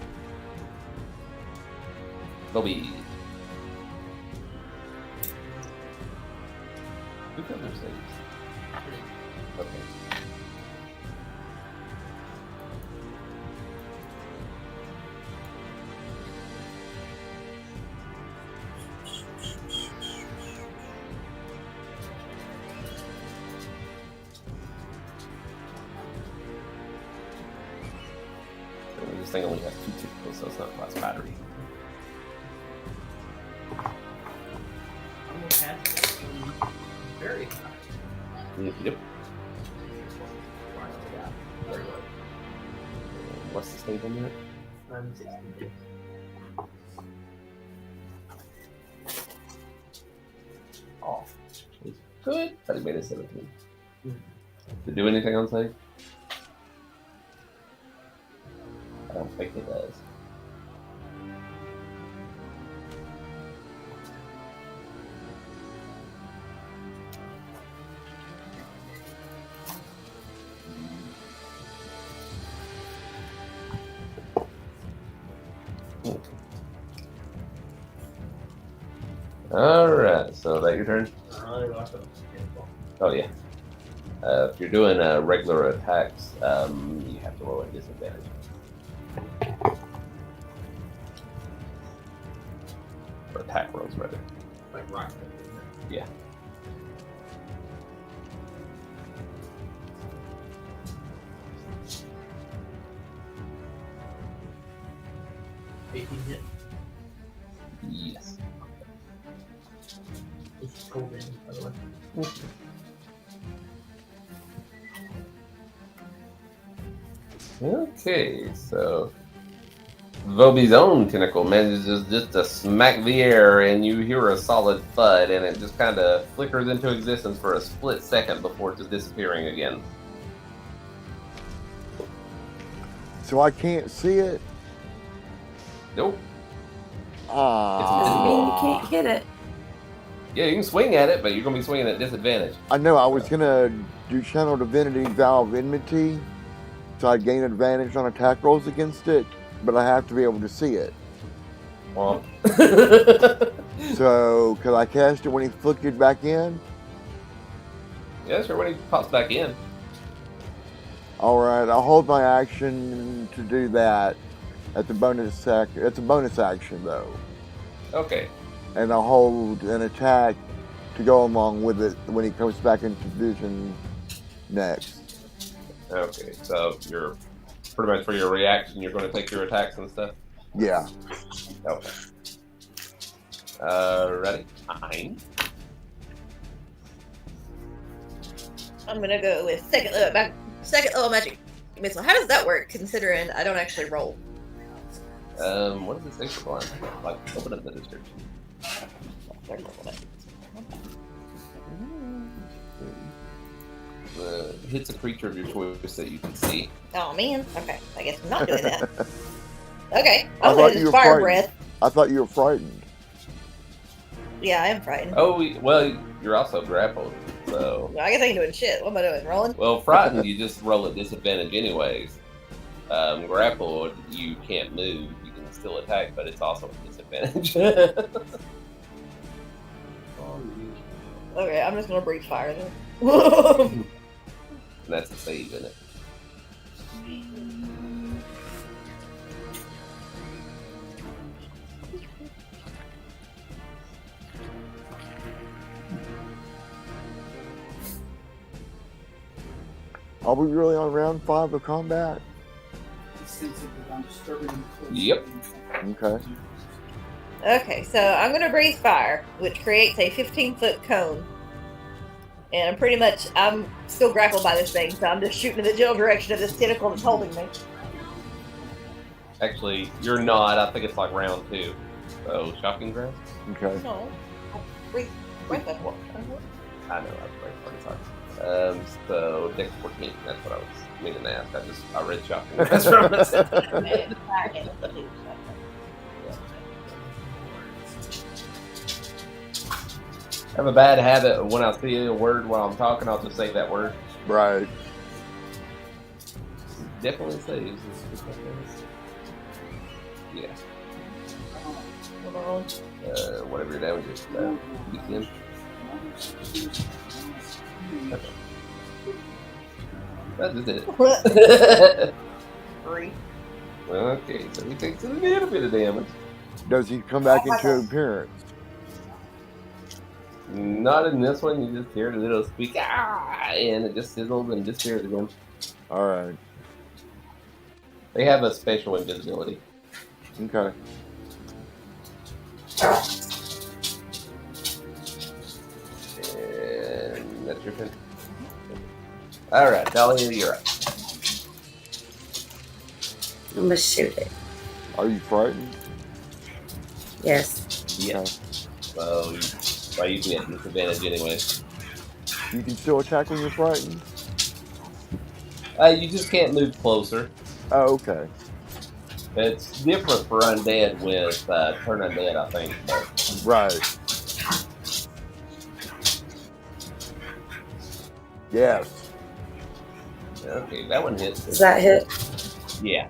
Bobby. Who got their saves? Okay. this thing only has 2 typicals, so it's not class battery. I'm gonna cast very high. Yep. Yeah, very low. What's this thing in there? 62. Oh, it's good. But he made it 17. Did it do anything on save? I don't think it does. Alright, so that your turn? Oh, yeah. If you're doing regular attacks, you have to roll at disadvantage. Or attack rolls, rather. Like rock. Yeah. Hit. Yes. It's cold in, by the way. Okay, so Voby's own tentacle manages just to smack the air, and you hear a solid thud, and it just kind of flickers into existence for a split second before just disappearing again. So I can't see it. Nope. Doesn't mean you can't hit it. Yeah, you can swing at it, but you're going to be swinging at disadvantage. I know. I was gonna do Channel Divinity Valve Enmity, so I gain advantage on attack rolls against it, but I have to be able to see it. Well, So, could I cast it when he flicked back in? yeah, sure. When he pops back in, All right, I'll hold my action to do that at the bonus action. It's a bonus action though, okay. and I'll hold an attack to go along with it when he comes back into vision next. Okay, so you're pretty much for your reaction, you're going to take your attacks and stuff. Yeah. Okay. Ready? Fine. I'm gonna go with second level magic missile. How does that work? Considering I don't actually roll. What does it say for blind? Like, open up the description. Third level magic. Hits a creature of your choice that you can see. Oh man. Okay. I guess I'm not doing that. Okay. I I'll thought do you were fire frightened. breath. I thought you were frightened. Yeah, I am frightened. Oh, well, you're also grappled, so... I guess I ain't doing shit. What am I doing? Rolling? Well, frightened, you just roll at disadvantage anyways. Grappled, you can't move. You can still attack, but it's also a disadvantage. Okay, I'm just gonna breathe fire then. And that's a save, isn't it? Are we really on round 5 of combat? Yep. Okay. Okay, so I'm gonna breathe fire, which creates a 15-foot cone. And I'm still grappled by this thing, so I'm just shooting in the general direction of this tentacle that's holding me. Actually, you're not. I think it's like round 2. So, shocking grasp? Okay. No. Breathe weapon. I know, I was right. So, Dex 14. That's what I was meaning to ask. I read shocking grasp from myself. I have a bad habit of when I see a word while I'm talking, I'll just say that word. Right. Definitely saves. Yeah. Whatever your damage is. Weekend. Okay. That just did it. 3. Okay, so he takes a little bit of damage. Does he come back into appearance? Not in this one, you just hear a little squeak, and it just sizzles and disappears again. All right. They have a spatial invisibility. Okay. And that's your turn. All right, Dahlia, you're up. I'm gonna shoot it. Are you frightened? Yes. Yeah. So, you can get disadvantage anyway. You can still attack when you're frightened? You just can't move closer. Oh, okay. It's different for undead with turn undead, I think. But Right. Yes. okay, that one hits. Does that hit? Yeah.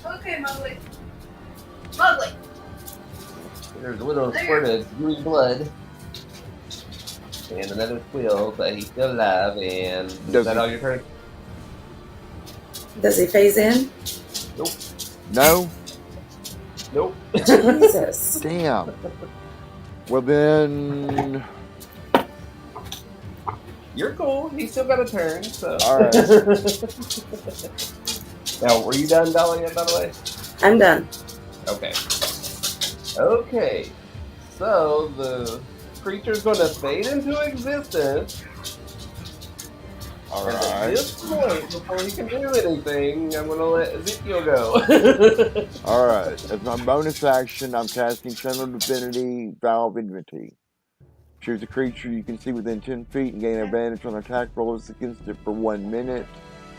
Okay, Mowgli. Mowgli. There's a little squirt of green blood. And another squeal, but he's still alive. And is Does that he- all your turn? Does he phase in? No? Nope. Jesus. Damn. Well then, You're cool. He's still got a turn, so. Alright. Now, were you done, Dahlia, by the way? I'm done. Okay. Okay. So, the creature's going to fade into existence. And at alright. this point, before he can do anything, I'm going to let Ezekiel go. Alright. As my bonus action, I'm casting Channel Divinity, Vow of Enmity. Choose a creature you can see within 10 feet and gain advantage on attack rolls against it for 1 minute,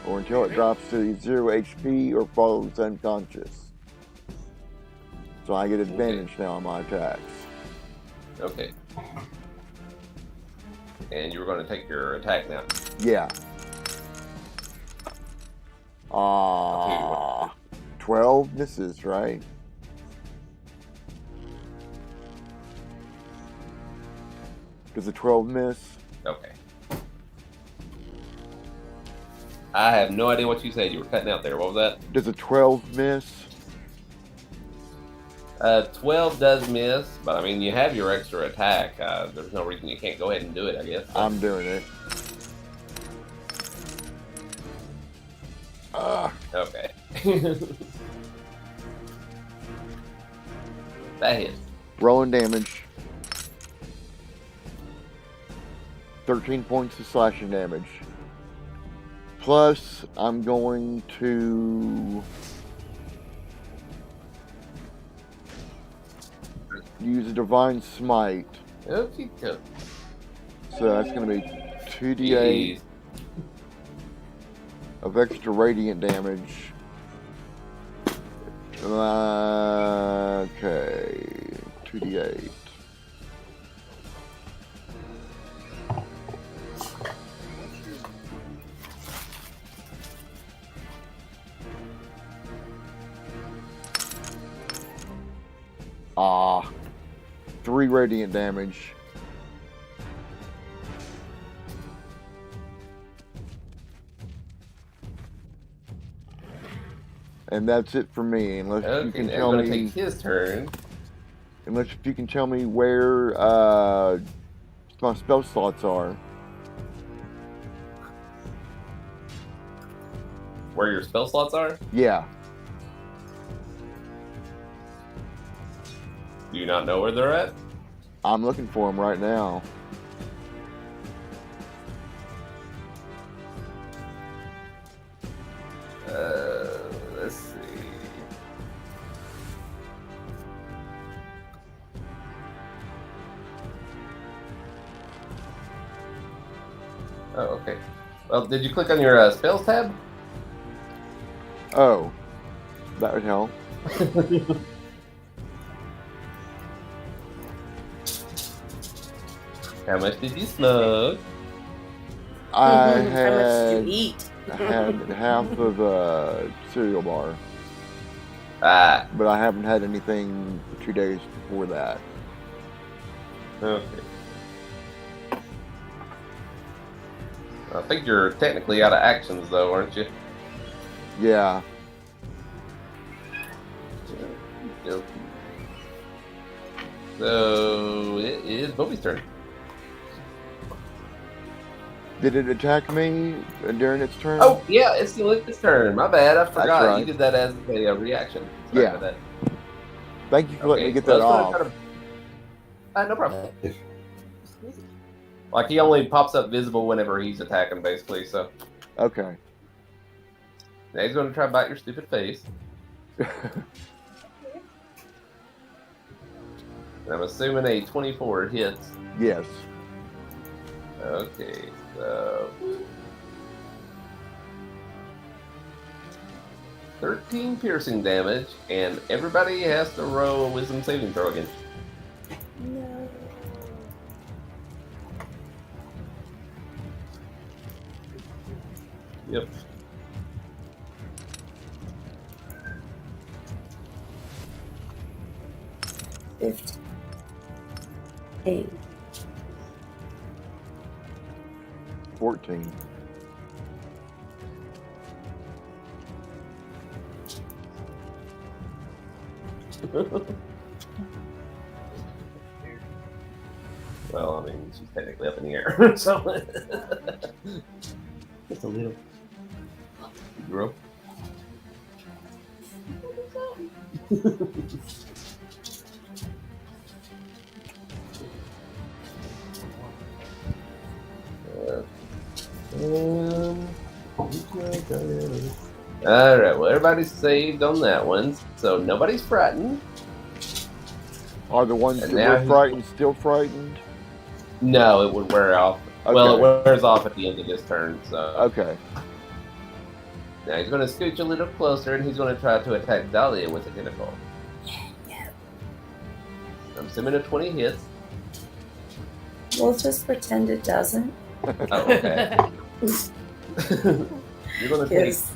or until it drops to 0 HP or falls unconscious. So I get advantage now on my attacks. Okay. And you were going to take your attack now. Yeah. 12 misses, right? Does a 12 miss? Okay. I have no idea what you said. You were cutting out there. What was that? Does a 12 miss? 12 does miss, but I mean, you have your extra attack. There's no reason you can't go ahead and do it, I guess. I'm doing it. Okay. That hits. Rolling damage. 13 points of slashing damage. Plus, I'm going to use a Divine Smite. Okay, go. So that's going to be 2d8 of extra radiant damage. Okay, 2d8. Ah, 3 radiant damage. And that's it for me, unless Okay, you can now tell I'm gonna me. take his turn. Unless if you can tell me where my spell slots are. Where your spell slots are? Yeah. Do you not know where they're at? I'm looking for them right now. Let's see. Oh, okay. Well, did you click on your spells tab? Oh, that would help. How much did you smoke? I How much did had you eat? half of a cereal bar, Ah, but I haven't had anything for 2 days before that. okay. I think you're technically out of actions, though, aren't you? Yeah. Okey-dokey. So it is Bobby's turn. Did it attack me during its turn? Oh, yeah, it's still its turn. My bad. I forgot. right. You did that as a reaction. Sorry Yeah. about that. Thank you for letting me get well, that it's gonna off. try to- no problem. Like, he only pops up visible whenever he's attacking, basically, so. Okay. Now he's going to try to bite your stupid face. I'm assuming a 24 hits. Yes. Okay, so 13 piercing damage, and everybody has to roll a wisdom saving throw again. No. Yep. Eight. 14. Well, I mean, she's technically up in the air, so just a little. Grow. Alright, well, everybody's saved on that one, so nobody's frightened. Are the ones And that now were frightened still frightened? No, it would wear off. Okay. Well, it wears off at the end of this turn, so. Okay. Now he's going to scooch a little closer, and he's going to try to attack Dahlia with a tentacle. I'm assuming a 20 hits. We'll just pretend it doesn't. Oh, okay. You're going to take Yes.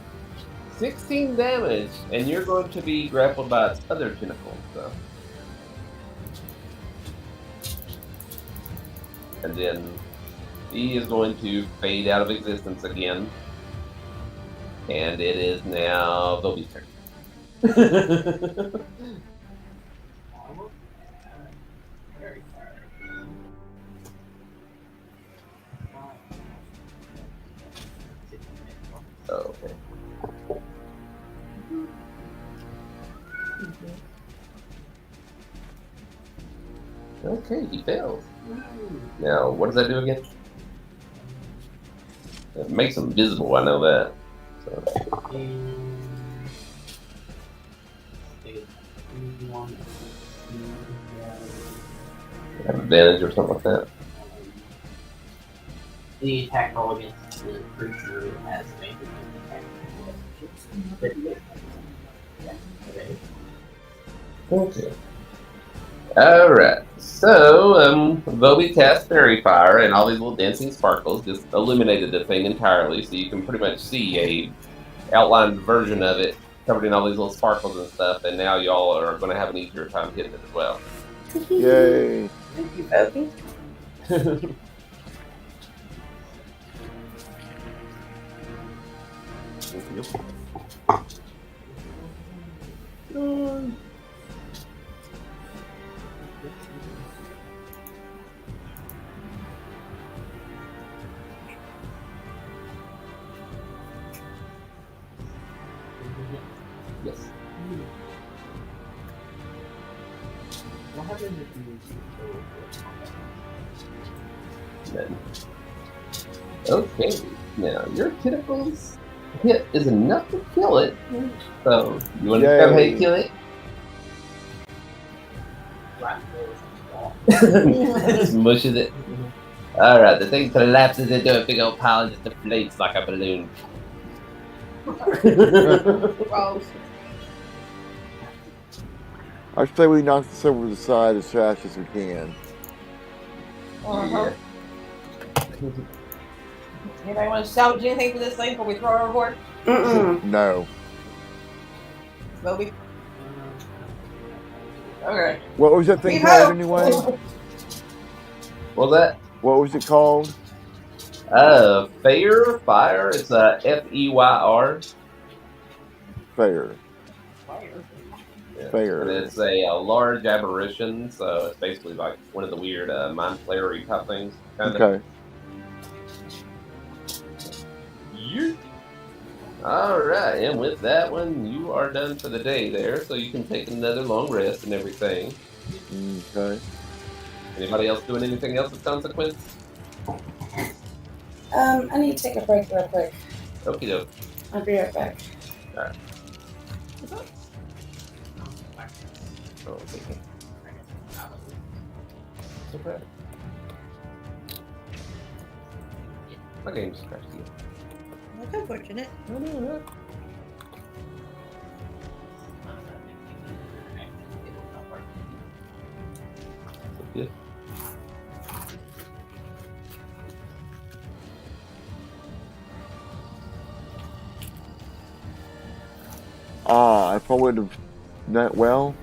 16 damage, and you're going to be grappled by its other tentacle. So. And then he is going to fade out of existence again. And it is now Bobby's turn. Okay. Okay, he fails. Now, what does that do again? It makes him visible, I know that. So. Have advantage or something like that. The attack roll against the creature has advantage. Okay. Alright. So, Bobby cast Fairy Fire, and all these little dancing sparkles just illuminated the thing entirely, so you can pretty much see a outlined version of it covered in all these little sparkles and stuff, and now y'all are going to have an easier time hitting it as well. Yay. Thank you, Bobby. Yes. What happens if you Then. Okay. Now, your tentacles hit is enough to kill it. So, you want to describe how you kill it? Just mushes it. Alright, the thing collapses into a big old pile and just deflates like a balloon. Gross. I say we knock this over the side as fast as we can. Uh-huh. Anybody want to salvage anything for this thing before we throw it overboard? Mm-mm. No. Bobby? Okay. What was that thing We called hope. anyway? What was that? What was it called? Feyr Fire. It's Feyr. Fair. Yeah. fair. And it's a large aberration, so it's basically like one of the weird mind flayer type things. Kinda. Okay. Yeah. All right, and with that one, you are done for the day there, so you can take another long rest and everything. Okay. Anybody else doing anything else of consequence? I need to take a break real quick. Okie doke. I'll be right back. Oh, okay. So bad. My game just crashed again. That's unfortunate. Yeah. If I would have done well,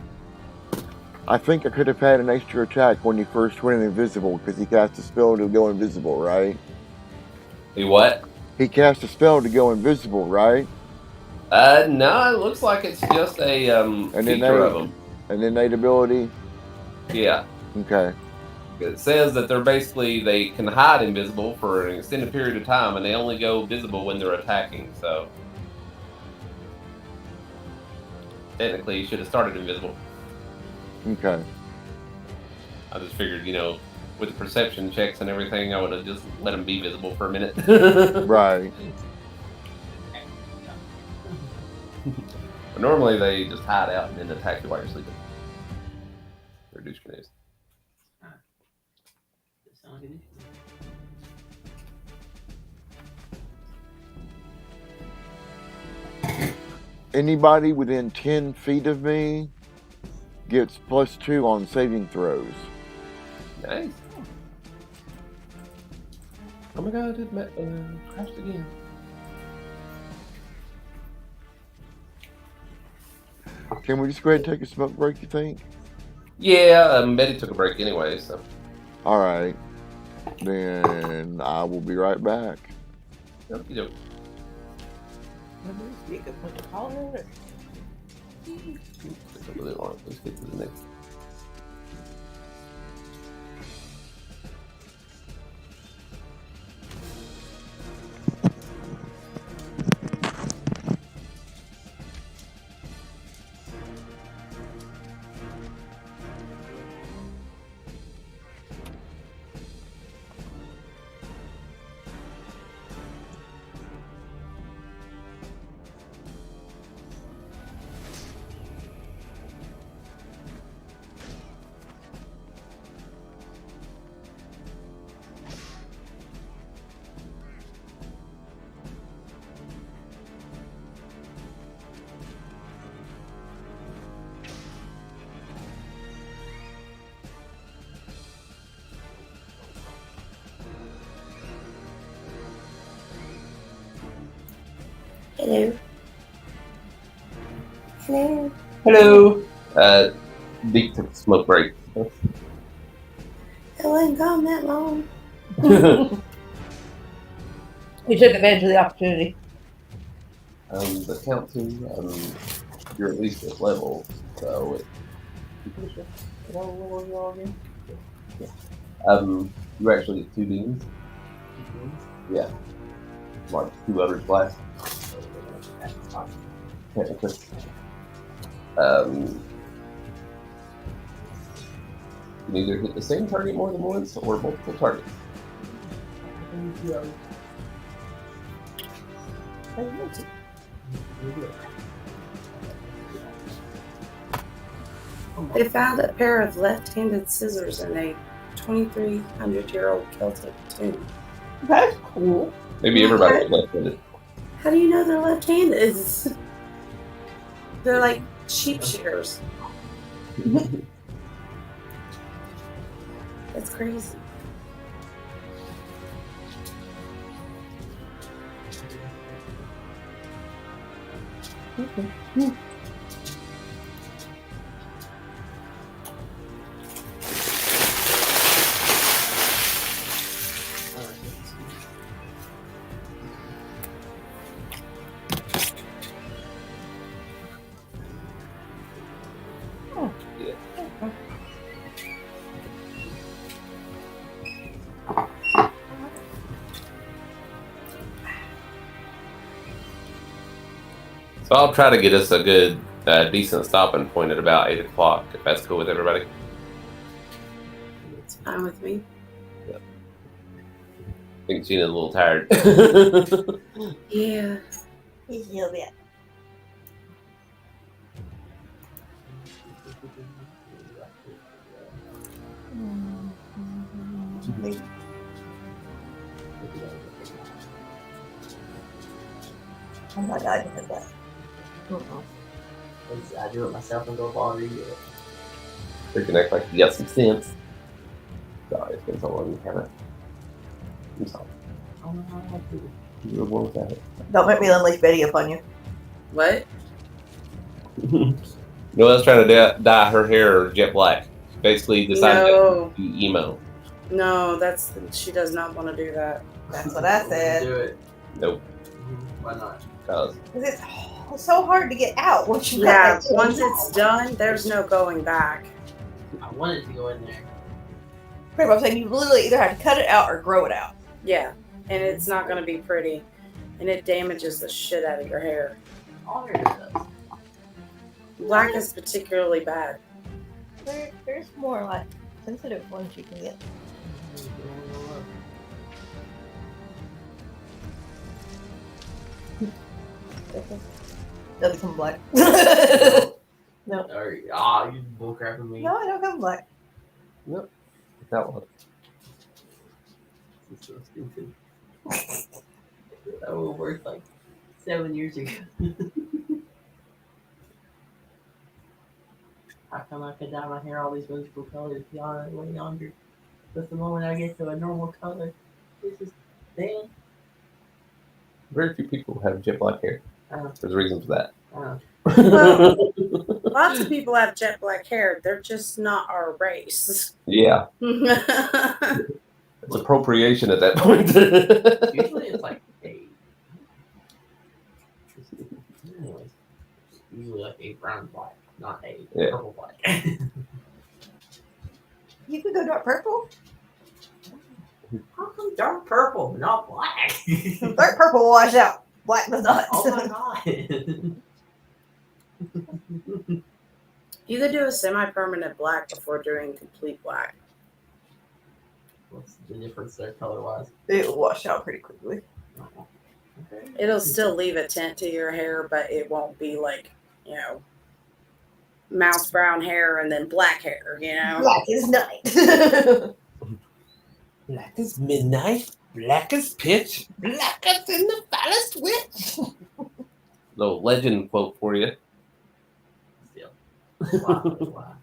I think I could have had an extra attack when he first went invisible because he cast a spell to go invisible, right? Hey, what? He cast a spell to go invisible, right? No, it looks like it's just a feature of them. An innate ability. Yeah. Okay. It says that they can hide invisible for an extended period of time, and they only go visible when they're attacking. So technically, you should have started invisible. Okay. I just figured, with the perception checks and everything, I would have just let them be visible for a minute. Right. But normally, they just hide out and then attack you while you're sleeping. Reduce grenades. Anybody within 10 feet of me gets +2 on saving throws. Nice. Oh my god, it crashed again. Can we just go ahead and take a smoke break, you think? Yeah, Betty took a break anyway, so. Alright. Then I will be right back. Okie doke. That would be a good point to call her. Took a little long. Let's get to the next. Hello. Hello. Hello. Deke took a smoke break. It wasn't gone that long. We took advantage of the opportunity. The count to, you're at least at level, so you actually get 2 beams. Yeah. Like 2 others blast. Technically. You can either hit the same target more than once or multiple targets. They found a pair of left-handed scissors in a 2,300-year-old Celtic tomb. That's cool. Maybe everybody was left-handed. How do you know they're left-handed? They're like sheep shears. That's crazy. Well, I'll try to get us a good, decent stopping point at about 8 o'clock, if that's cool with everybody. It's fine with me. I think Gina's a little tired. Yeah. He's a little bit. Oh my god, I did that. I do it myself and go bother you. Freaking act like you got some sense. Sorry, it's been so long you haven't. I'm sorry. I don't know how to do it. You were born without it. Don't make me unleash Betty upon you. What? Noelle's trying to dye her hair jet black. Basically decided No. to be emo. No, she does not want to do that. That's what I said. Do it. Nope. Why not? Cause Because it's so hard to get out once you Yeah, got that once it's done, there's no going back. I wanted to go in there. Pretty much saying you literally either have to cut it out or grow it out. Yeah, and it's not going to be pretty. And it damages the shit out of your hair. All hair does. Black is particularly bad. There's more like sensitive ones you can get. Doesn't come black. No, You bullcrapping me. I don't come black. that one. It's so stupid. That would work like 7 years ago. How come I could dye my hair all these whimsical colors way younger? But the moment I get to a normal color, this is damn. Very few people have jet black hair. There's a reason for that. Well, lots of people have jet black hair. They're just not our race. Yeah, Yeah. it's appropriation at that point. Usually it's like a. Anyways, usually like a brown black, not a purple black. You could go dark purple. How come dark purple, not black? Dark purple will wash out. Black does not. Oh my god. You could do a semi-permanent black before doing complete black. What's the difference there color-wise? It will wash out pretty quickly. Okay. It'll still leave a tint to your hair, but it won't be like, mouse brown hair and then black hair, Black is night. Black as midnight, black as pitch, black as in the foulest witch. Little legend quote for you. Still. Why?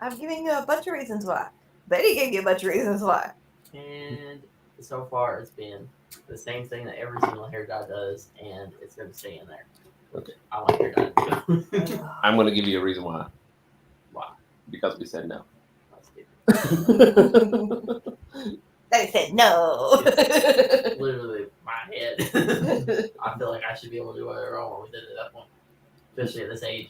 I'm giving you a bunch of reasons why. Betty gave you a bunch of reasons why. And so far it's been the same thing that every single hair dye does, and it's going to stay in there. Okay. I like hair dye too. I'm going to give you a reason why. Why? Because we said no. They said no. Literally my head. I feel like I should be able to do whatever I want with it at that point, especially at this age.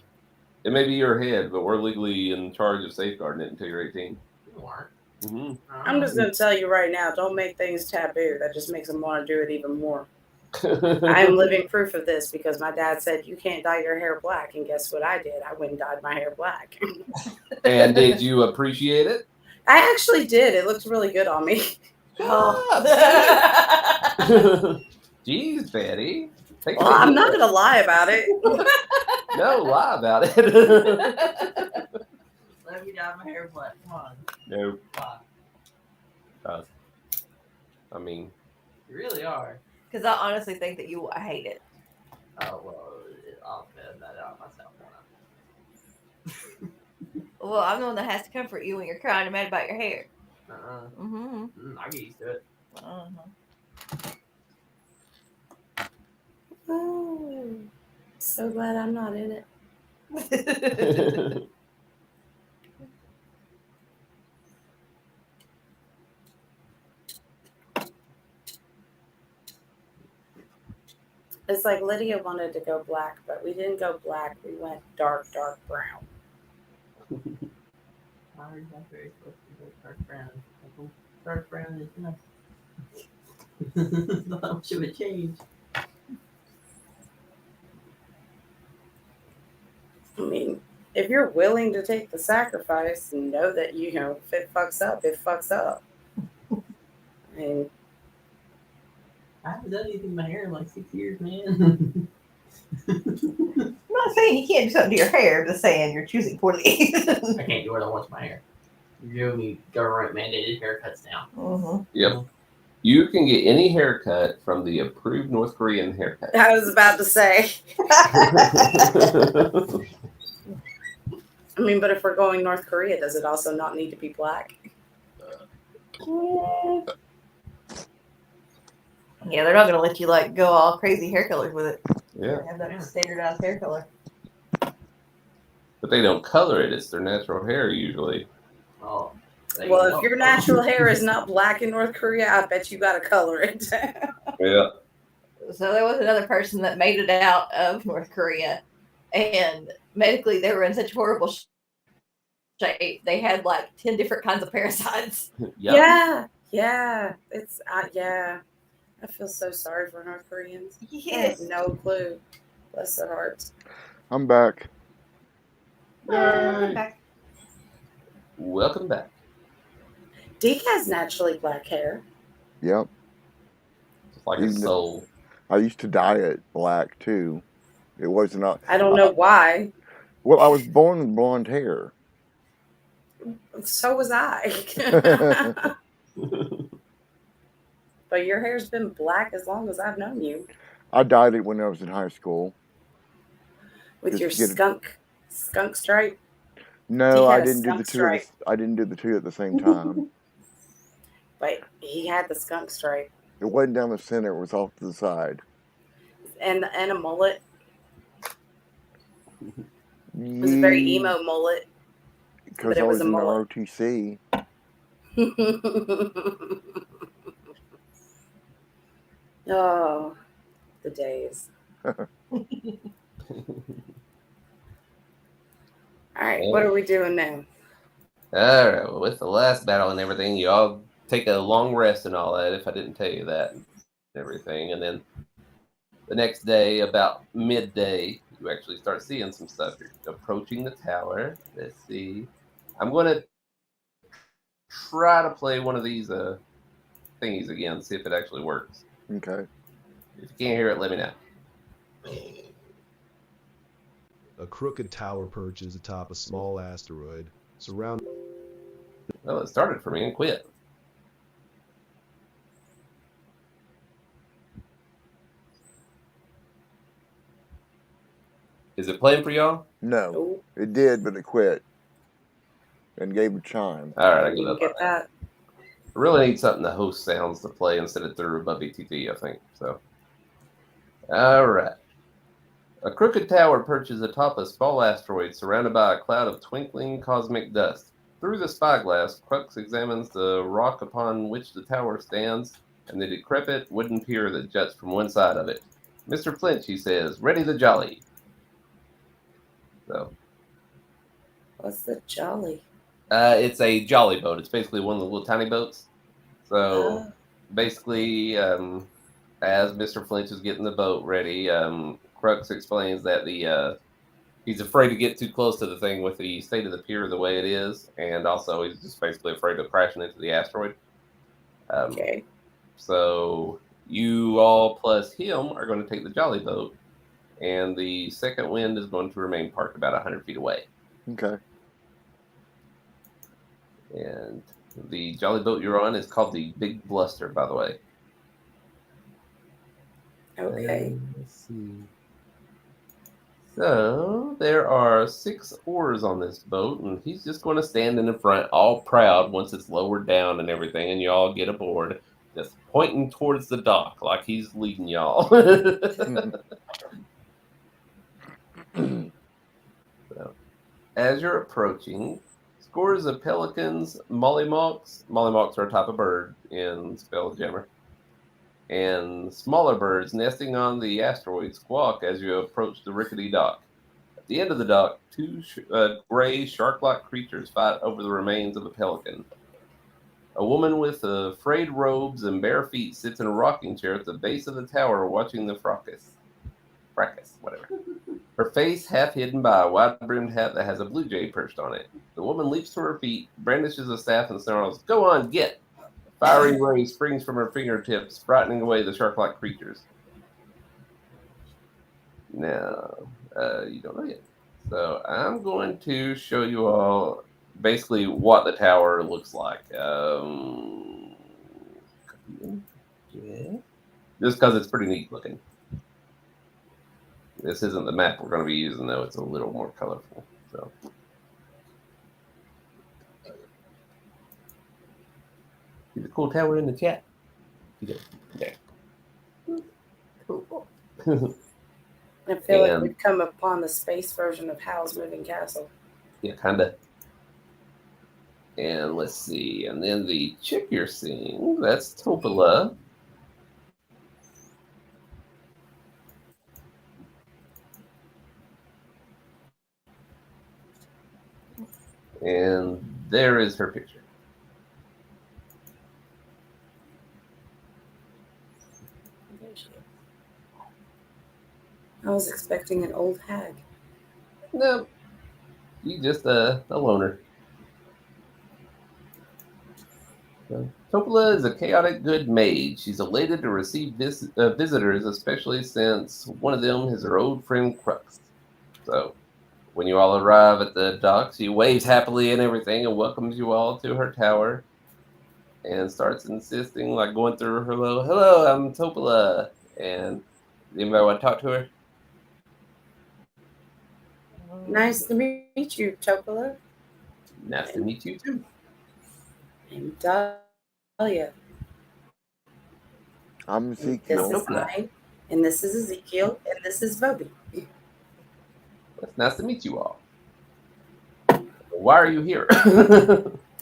It may be your head, but we're legally in charge of safeguarding it until you're 18. You aren't. Mm-hmm. I'm just going to tell you right now, don't make things taboo. That just makes them want to do it even more. I am living proof of this because my dad said, you can't dye your hair black. And guess what I did? I went and dyed my hair black. And did you appreciate it? I actually did. It looked really good on me. Jeez, Betty. Well, I'm not going to lie about it. No, lie about it. Let me dye my hair black. Come on. No. Why? I mean, You really are. Because I honestly think that you will hate it. Oh, well, I'll figure that out myself. Well, I'm the one that has to comfort you when you're crying and mad about your hair. Mm-hmm. I get used to it. Oh, so glad I'm not in it. It's like Lydia wanted to go black, but we didn't go black. We went dark brown. I'm not very close to the dark brown. Dark brown is enough. Not much of a change. I mean, if you're willing to take the sacrifice and know that, if it fucks up, it fucks up. I mean, I haven't done anything to my hair in like 6 years, man. I'm not saying you can't do something to your hair, just saying you're choosing poorly. I can't do what I want to my hair. You're giving me government mandated haircuts now. Mm-hmm. Yep. You can get any haircut from the approved North Korean haircut. I was about to say. I mean, but if we're going North Korea, does it also not need to be black? Yeah, they're not gonna let you like go all crazy hair colors with it. Yeah. They have that standardized hair color. But they don't color it. It's their natural hair usually. Oh. Well, if your natural hair is not black in North Korea, I bet you got to color it. Yeah. So there was another person that made it out of North Korea, and medically they were in such horrible shape. They had like 10 different kinds of parasites. Yep. Yeah. It's yeah. I feel so sorry for North Koreans. Yes. I have no clue. Bless their hearts. I'm back. Welcome back. Welcome back. Deke has naturally black hair. Yep. Just like his Even- soul. I used to dye it black too. It wasn't. I don't know why. Well, I was born with blonde hair. So was I. But your hair's been black as long as I've known you. I dyed it when I was in high school. With Just your to get skunk stripe. No, He I had a didn't do skunk the two. stripe. I didn't do the two at the same time. But he had the skunk stripe. It wasn't down the center. It was off to the side. And a mullet. It was a very emo mullet. Because but it I was was a in mullet. ROTC. Oh, the days. All right, what are we doing now? All right. Well, with the last battle and everything, you all take a long rest and all that. If I didn't tell you that, and everything, and then the next day, about midday, you actually start seeing some stuff. You're approaching the tower. Let's see. I'm gonna try to play one of these thingies again, see if it actually works. Okay. If you can't hear it, let me know. A crooked tower perches atop a small asteroid, surrounded. Well, it started for me and quit. Is it playing for y'all? No, Oh, it did, but it quit and gave a chime. All right, I you give can up get on that. that. I really need something to host sounds to play instead of through above BTT, I think. So, all right. A crooked tower perches atop a small asteroid surrounded by a cloud of twinkling cosmic dust. Through the spyglass, Crux examines the rock upon which the tower stands and the decrepit wooden pier that juts from one side of it. Mr. Flinch, he says, ready the jolly. So, What's the jolly? it's a jolly boat. It's basically one of the little tiny boats. So, Oh. basically, as Mr. Flinch is getting the boat ready, Crux explains that he's afraid to get too close to the thing with the state of the pier the way it is, and also he's just basically afraid of crashing into the asteroid. Okay. So you all plus him are going to take the jolly boat, and the second wind is going to remain parked about 100 feet away. Okay. And the jolly boat you're on is called the Big Bluster, by the way. Okay. Let's see. So there are 6 oars on this boat, and he's just going to stand in the front, all proud once it's lowered down and everything, and you all get aboard, just pointing towards the dock like he's leading y'all. So, as you're approaching, scores of pelicans, mollymawks are a type of bird in Spelljammer, and smaller birds nesting on the asteroid squawk as you approach the rickety dock. At the end of the dock, 2 gray shark-like creatures fight over the remains of a pelican. A woman with frayed robes and bare feet sits in a rocking chair at the base of the tower watching the fracas, whatever. her face half hidden by a wide-brimmed hat that has a blue jay perched on it. The woman leaps to her feet, brandishes a staff, and snarls, "Go on, get!" A fiery ray springs from her fingertips, frightening away the shark-like creatures. Now, you don't know yet. So I'm going to show you all basically what the tower looks like. Yeah. Just because it's pretty neat looking. This isn't the map we're going to be using, though. It's a little more colorful. So, see the cool tower in the chat? There. Cool. I feel like And- we've come upon the space version of Howl's Moving Castle. Yeah, kind of. And let's see. And then the chick you're seeing, that's Topola. And there is her picture. There she is. I was expecting an old hag. No, she's just a loner. So, Topola is a chaotic good mage. She's elated to receive visitors, especially since one of them is her old friend Crux. So, when you all arrive at the docks, she waves happily and everything and welcomes you all to her tower and starts insisting, like going through her, hello, I'm Topola. And anybody want to talk to her? Nice to meet you, Topola. Nice to meet you too. I'm Dahlia. I'm This Ezekiel. is mine, and this is Ezekiel, and this is Voby. It's nice to meet you all. Why are you here?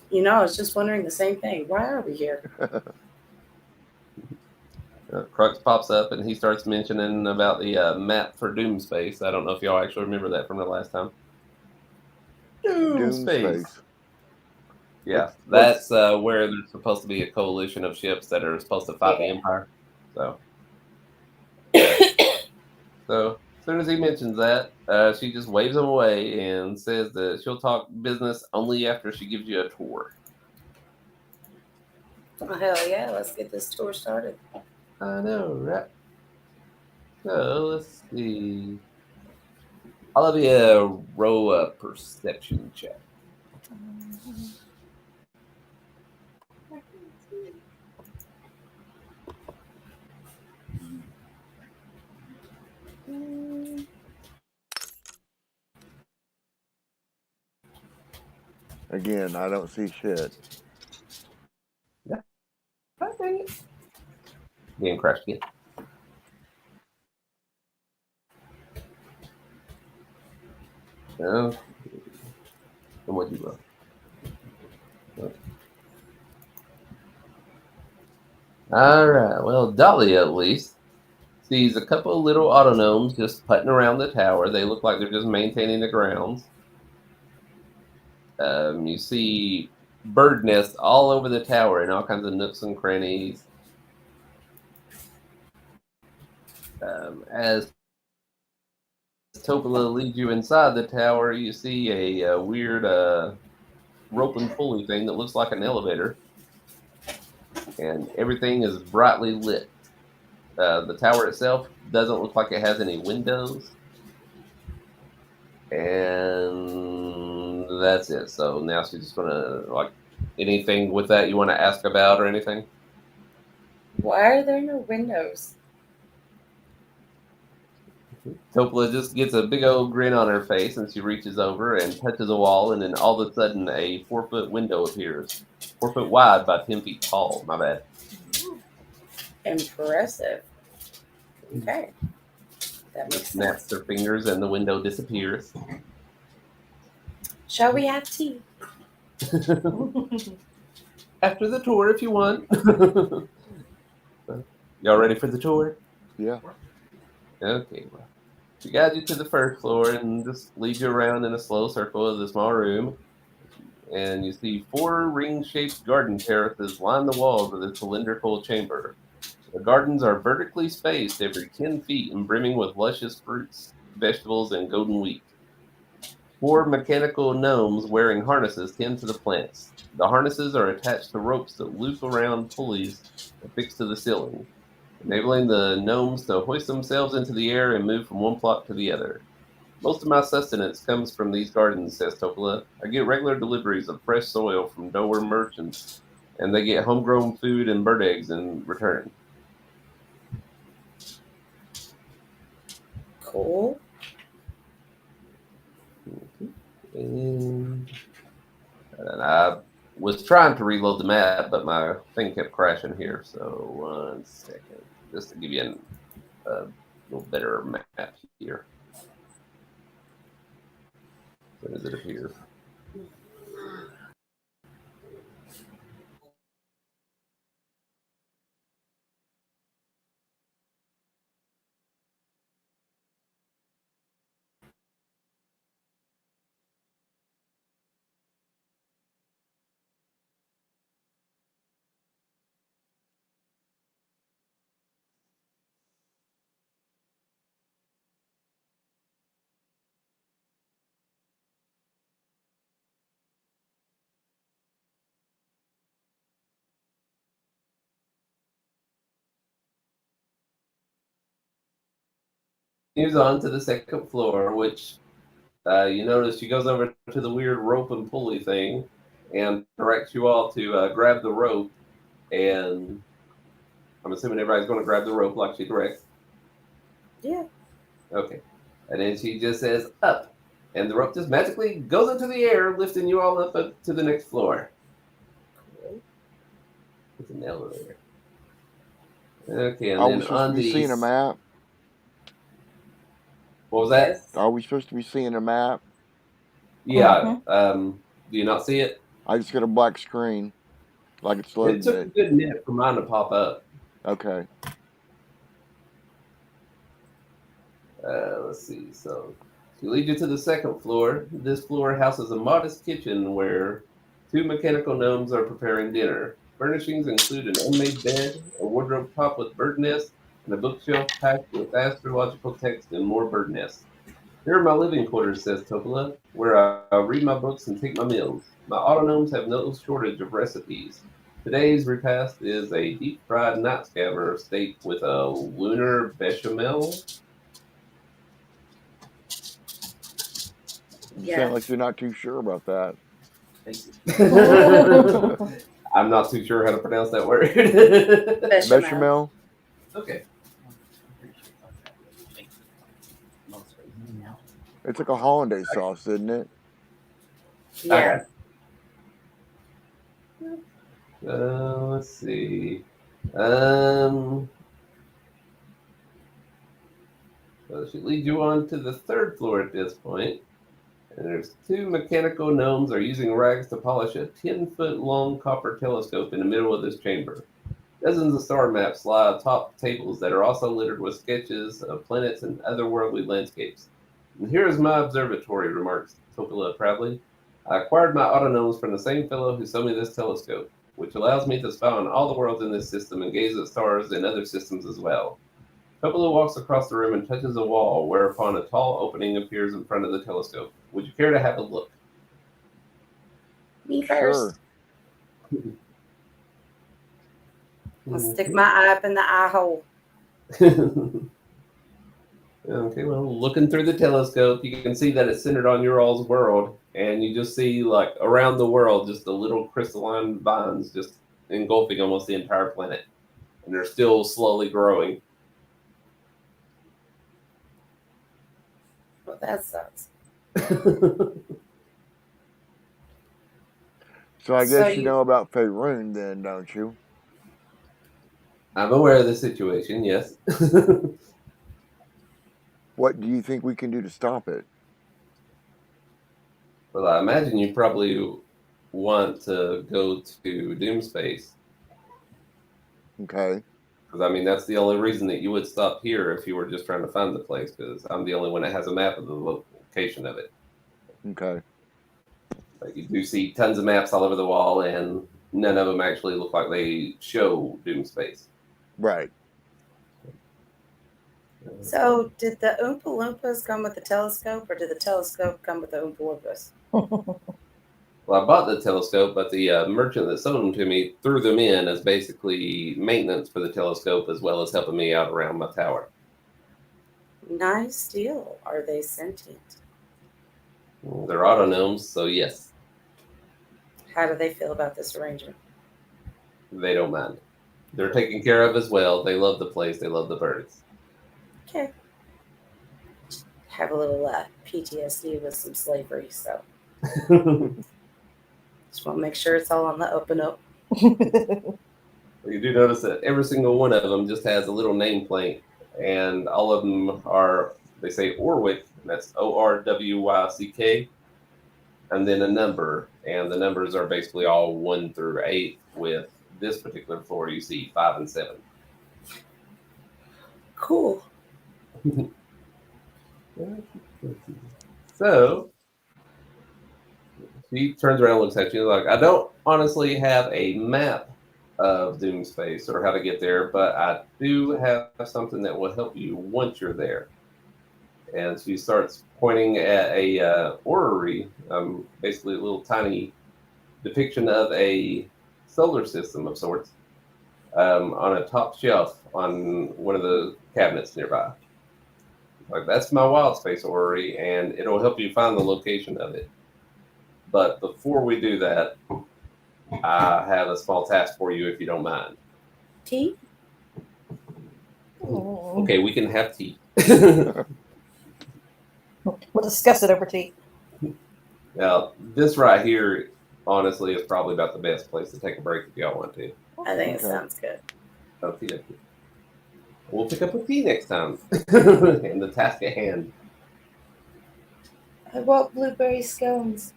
You know, I was just wondering the same thing. Why are we here? Crux pops up and he starts mentioning about the map for Doom Space. I don't know if y'all actually remember that from the last time. Doom Space. Yeah, that's where there's supposed to be a coalition of ships that are supposed to fight the Empire. So, as soon as he mentions that, she just waves him away and says that she'll talk business only after she gives you a tour. Oh, hell yeah, let's get this tour started. I know, right? So, let's see. I'll have you roll a perception check. Again, I don't see shit. Game crashed again. No. And what'd you roll? Okay. Alright, well, Dahlia at least sees a couple of little autognomes just putting around the tower. They look like they're just maintaining the grounds. You see bird nests all over the tower in all kinds of nooks and crannies. As Topola leads you inside the tower, you see a weird rope and pulley thing that looks like an elevator. And everything is brightly lit. The tower itself doesn't look like it has any windows. And that's it. So now she's just going to, like, anything with that you want to ask about or anything? Why are there no windows? Topola just gets a big old grin on her face and she reaches over and touches a wall, and then all of a sudden a 4-foot window appears. 4 foot wide by 10 feet tall. My bad. Impressive. Okay. That makes Snaps sense. their fingers and the window disappears. Shall we have tea? After the tour, if you want. Y'all ready for the tour? Yeah. Okay, well, she guides you to the first floor and just leads you around in a slow circle of the small room. And you see 4 ring-shaped garden terraces line the walls of the cylindrical chamber. The gardens are vertically spaced every 10 feet and brimming with luscious fruits. vegetables, and golden wheat. 4 mechanical gnomes wearing harnesses tend to the plants. The harnesses are attached to ropes that loop around pulleys affixed to the ceiling, enabling the gnomes to hoist themselves into the air and move from one plot to the other. Most of my sustenance comes from these gardens, says Topola. I get regular deliveries of fresh soil from Dover merchants, and they get homegrown food and bird eggs in return. Cool. And I was trying to reload the map, but my thing kept crashing here. So 1 second, just to give you a little better map here. Where does it appear? Moves on to the second floor, which you notice she goes over to the weird rope and pulley thing and directs you all to grab the rope. And I'm assuming everybody's going to grab the rope like she directs. Yeah. Okay. And then she just says, up. And the rope just magically goes into the air, lifting you all up to the next floor. It's an elevator. Okay, and Are we then supposed on to be the... seeing a map? What was that? Yes. Are we supposed to be seeing a map? Yeah. Do you not see it? I just got a black screen, like it's It loading took a it. good minute for mine to pop up. Okay. Let's see. So, she leads you to the second floor. This floor houses a modest kitchen where 2 mechanical gnomes are preparing dinner. Furnishings include an unmade bed, a wardrobe top with bird nests, and a bookshelf packed with astrological text and more bird nests. Here are my living quarters, says Topola, where I read my books and take my meals. My autonomes have no shortage of recipes. Today's repast is a deep-fried night scaver steak with a lunar bechamel. You sound like you're not too sure about that. I'm not too sure how to pronounce that word. Bechamel? Okay. It's like a hollandaise sauce, isn't it? Yeah. Okay. Let's see. So she leads you on to the third floor at this point. And there's 2 mechanical gnomes are using rags to polish a 10-foot long copper telescope in the middle of this chamber. Dozens of star maps lie atop tables that are also littered with sketches of planets and otherworldly landscapes. And here is my observatory, remarks Topola proudly. I acquired my autonomes from the same fellow who sold me this telescope, which allows me to spy on all the worlds in this system and gaze at stars in other systems as well. Topola walks across the room and touches a wall, whereupon a tall opening appears in front of the telescope. Would you care to have a look? Me Sure. first. I'll stick my eye up in the eye hole. Okay, well, looking through the telescope, you can see that it's centered on your all's world, and you just see, like, around the world, just the little crystalline vines just engulfing almost the entire planet. And they're still slowly growing. Well, that sucks. So I So guess you you- know about Faerun then, don't you? I'm aware of the situation, yes. What do you think we can do to stop it? Well, I imagine you probably want to go to Doomspace. Okay. Because, I mean, that's the only reason that you would stop here if you were just trying to find the place, because I'm the only one that has a map of the location of it. Okay. Like, you do see tons of maps all over the wall, and none of them actually look like they show Doomspace. Right. So, did the Oompa Loompas come with the telescope, or did the telescope come with the Oompa Loompas? Well, I bought the telescope, but the merchant that sold them to me threw them in as basically maintenance for the telescope as well as helping me out around my tower. Nice deal. Are they sentient? They're autonomes, so yes, How do they feel about this arrangement? they don't mind. They're taken care of as well. They love the place. They love the birds. Okay. Have a little PTSD with some slavery, so just want to make sure it's all on the up and up. You do notice that every single one of them just has a little nameplate, and all of them are, they say Orwick, that's Orwyck, and then a number, and the numbers are basically all 1 through 8, with this particular floor you see 5 and 7. Cool. So she turns around and looks at you like, I don't honestly have a map of Doomspace or how to get there, but I do have something that will help you once you're there. And she starts pointing at a orrery, basically a little tiny depiction of a solar system of sorts, on a top shelf on one of the cabinets nearby. Like, that's my wild space orrery, and it'll help you find the location of it. But before we do that, I have a small task for you if you don't mind. Tea? Okay, we can have tea. We'll discuss it over tea. Now, this right here, honestly, is probably about the best place to take a break if y'all want to. I think it Okay. sounds good. Okay. We'll pick up a tea next time. And the task at hand. I want blueberry scones.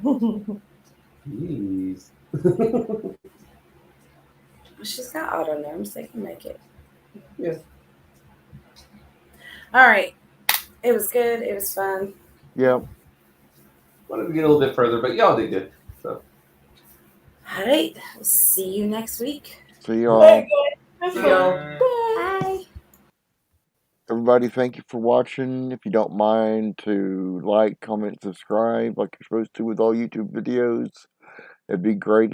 Jeez. She's got autonomes. They can make it. Yeah. All right. It was good. It was fun. Yep. Wanted to get a little bit further, but y'all did good. So All right. We'll see you next week. See y'all. Bye. Everybody, thank you for watching. If you don't mind to like, comment, subscribe like you're supposed to with all YouTube videos, it'd be greatly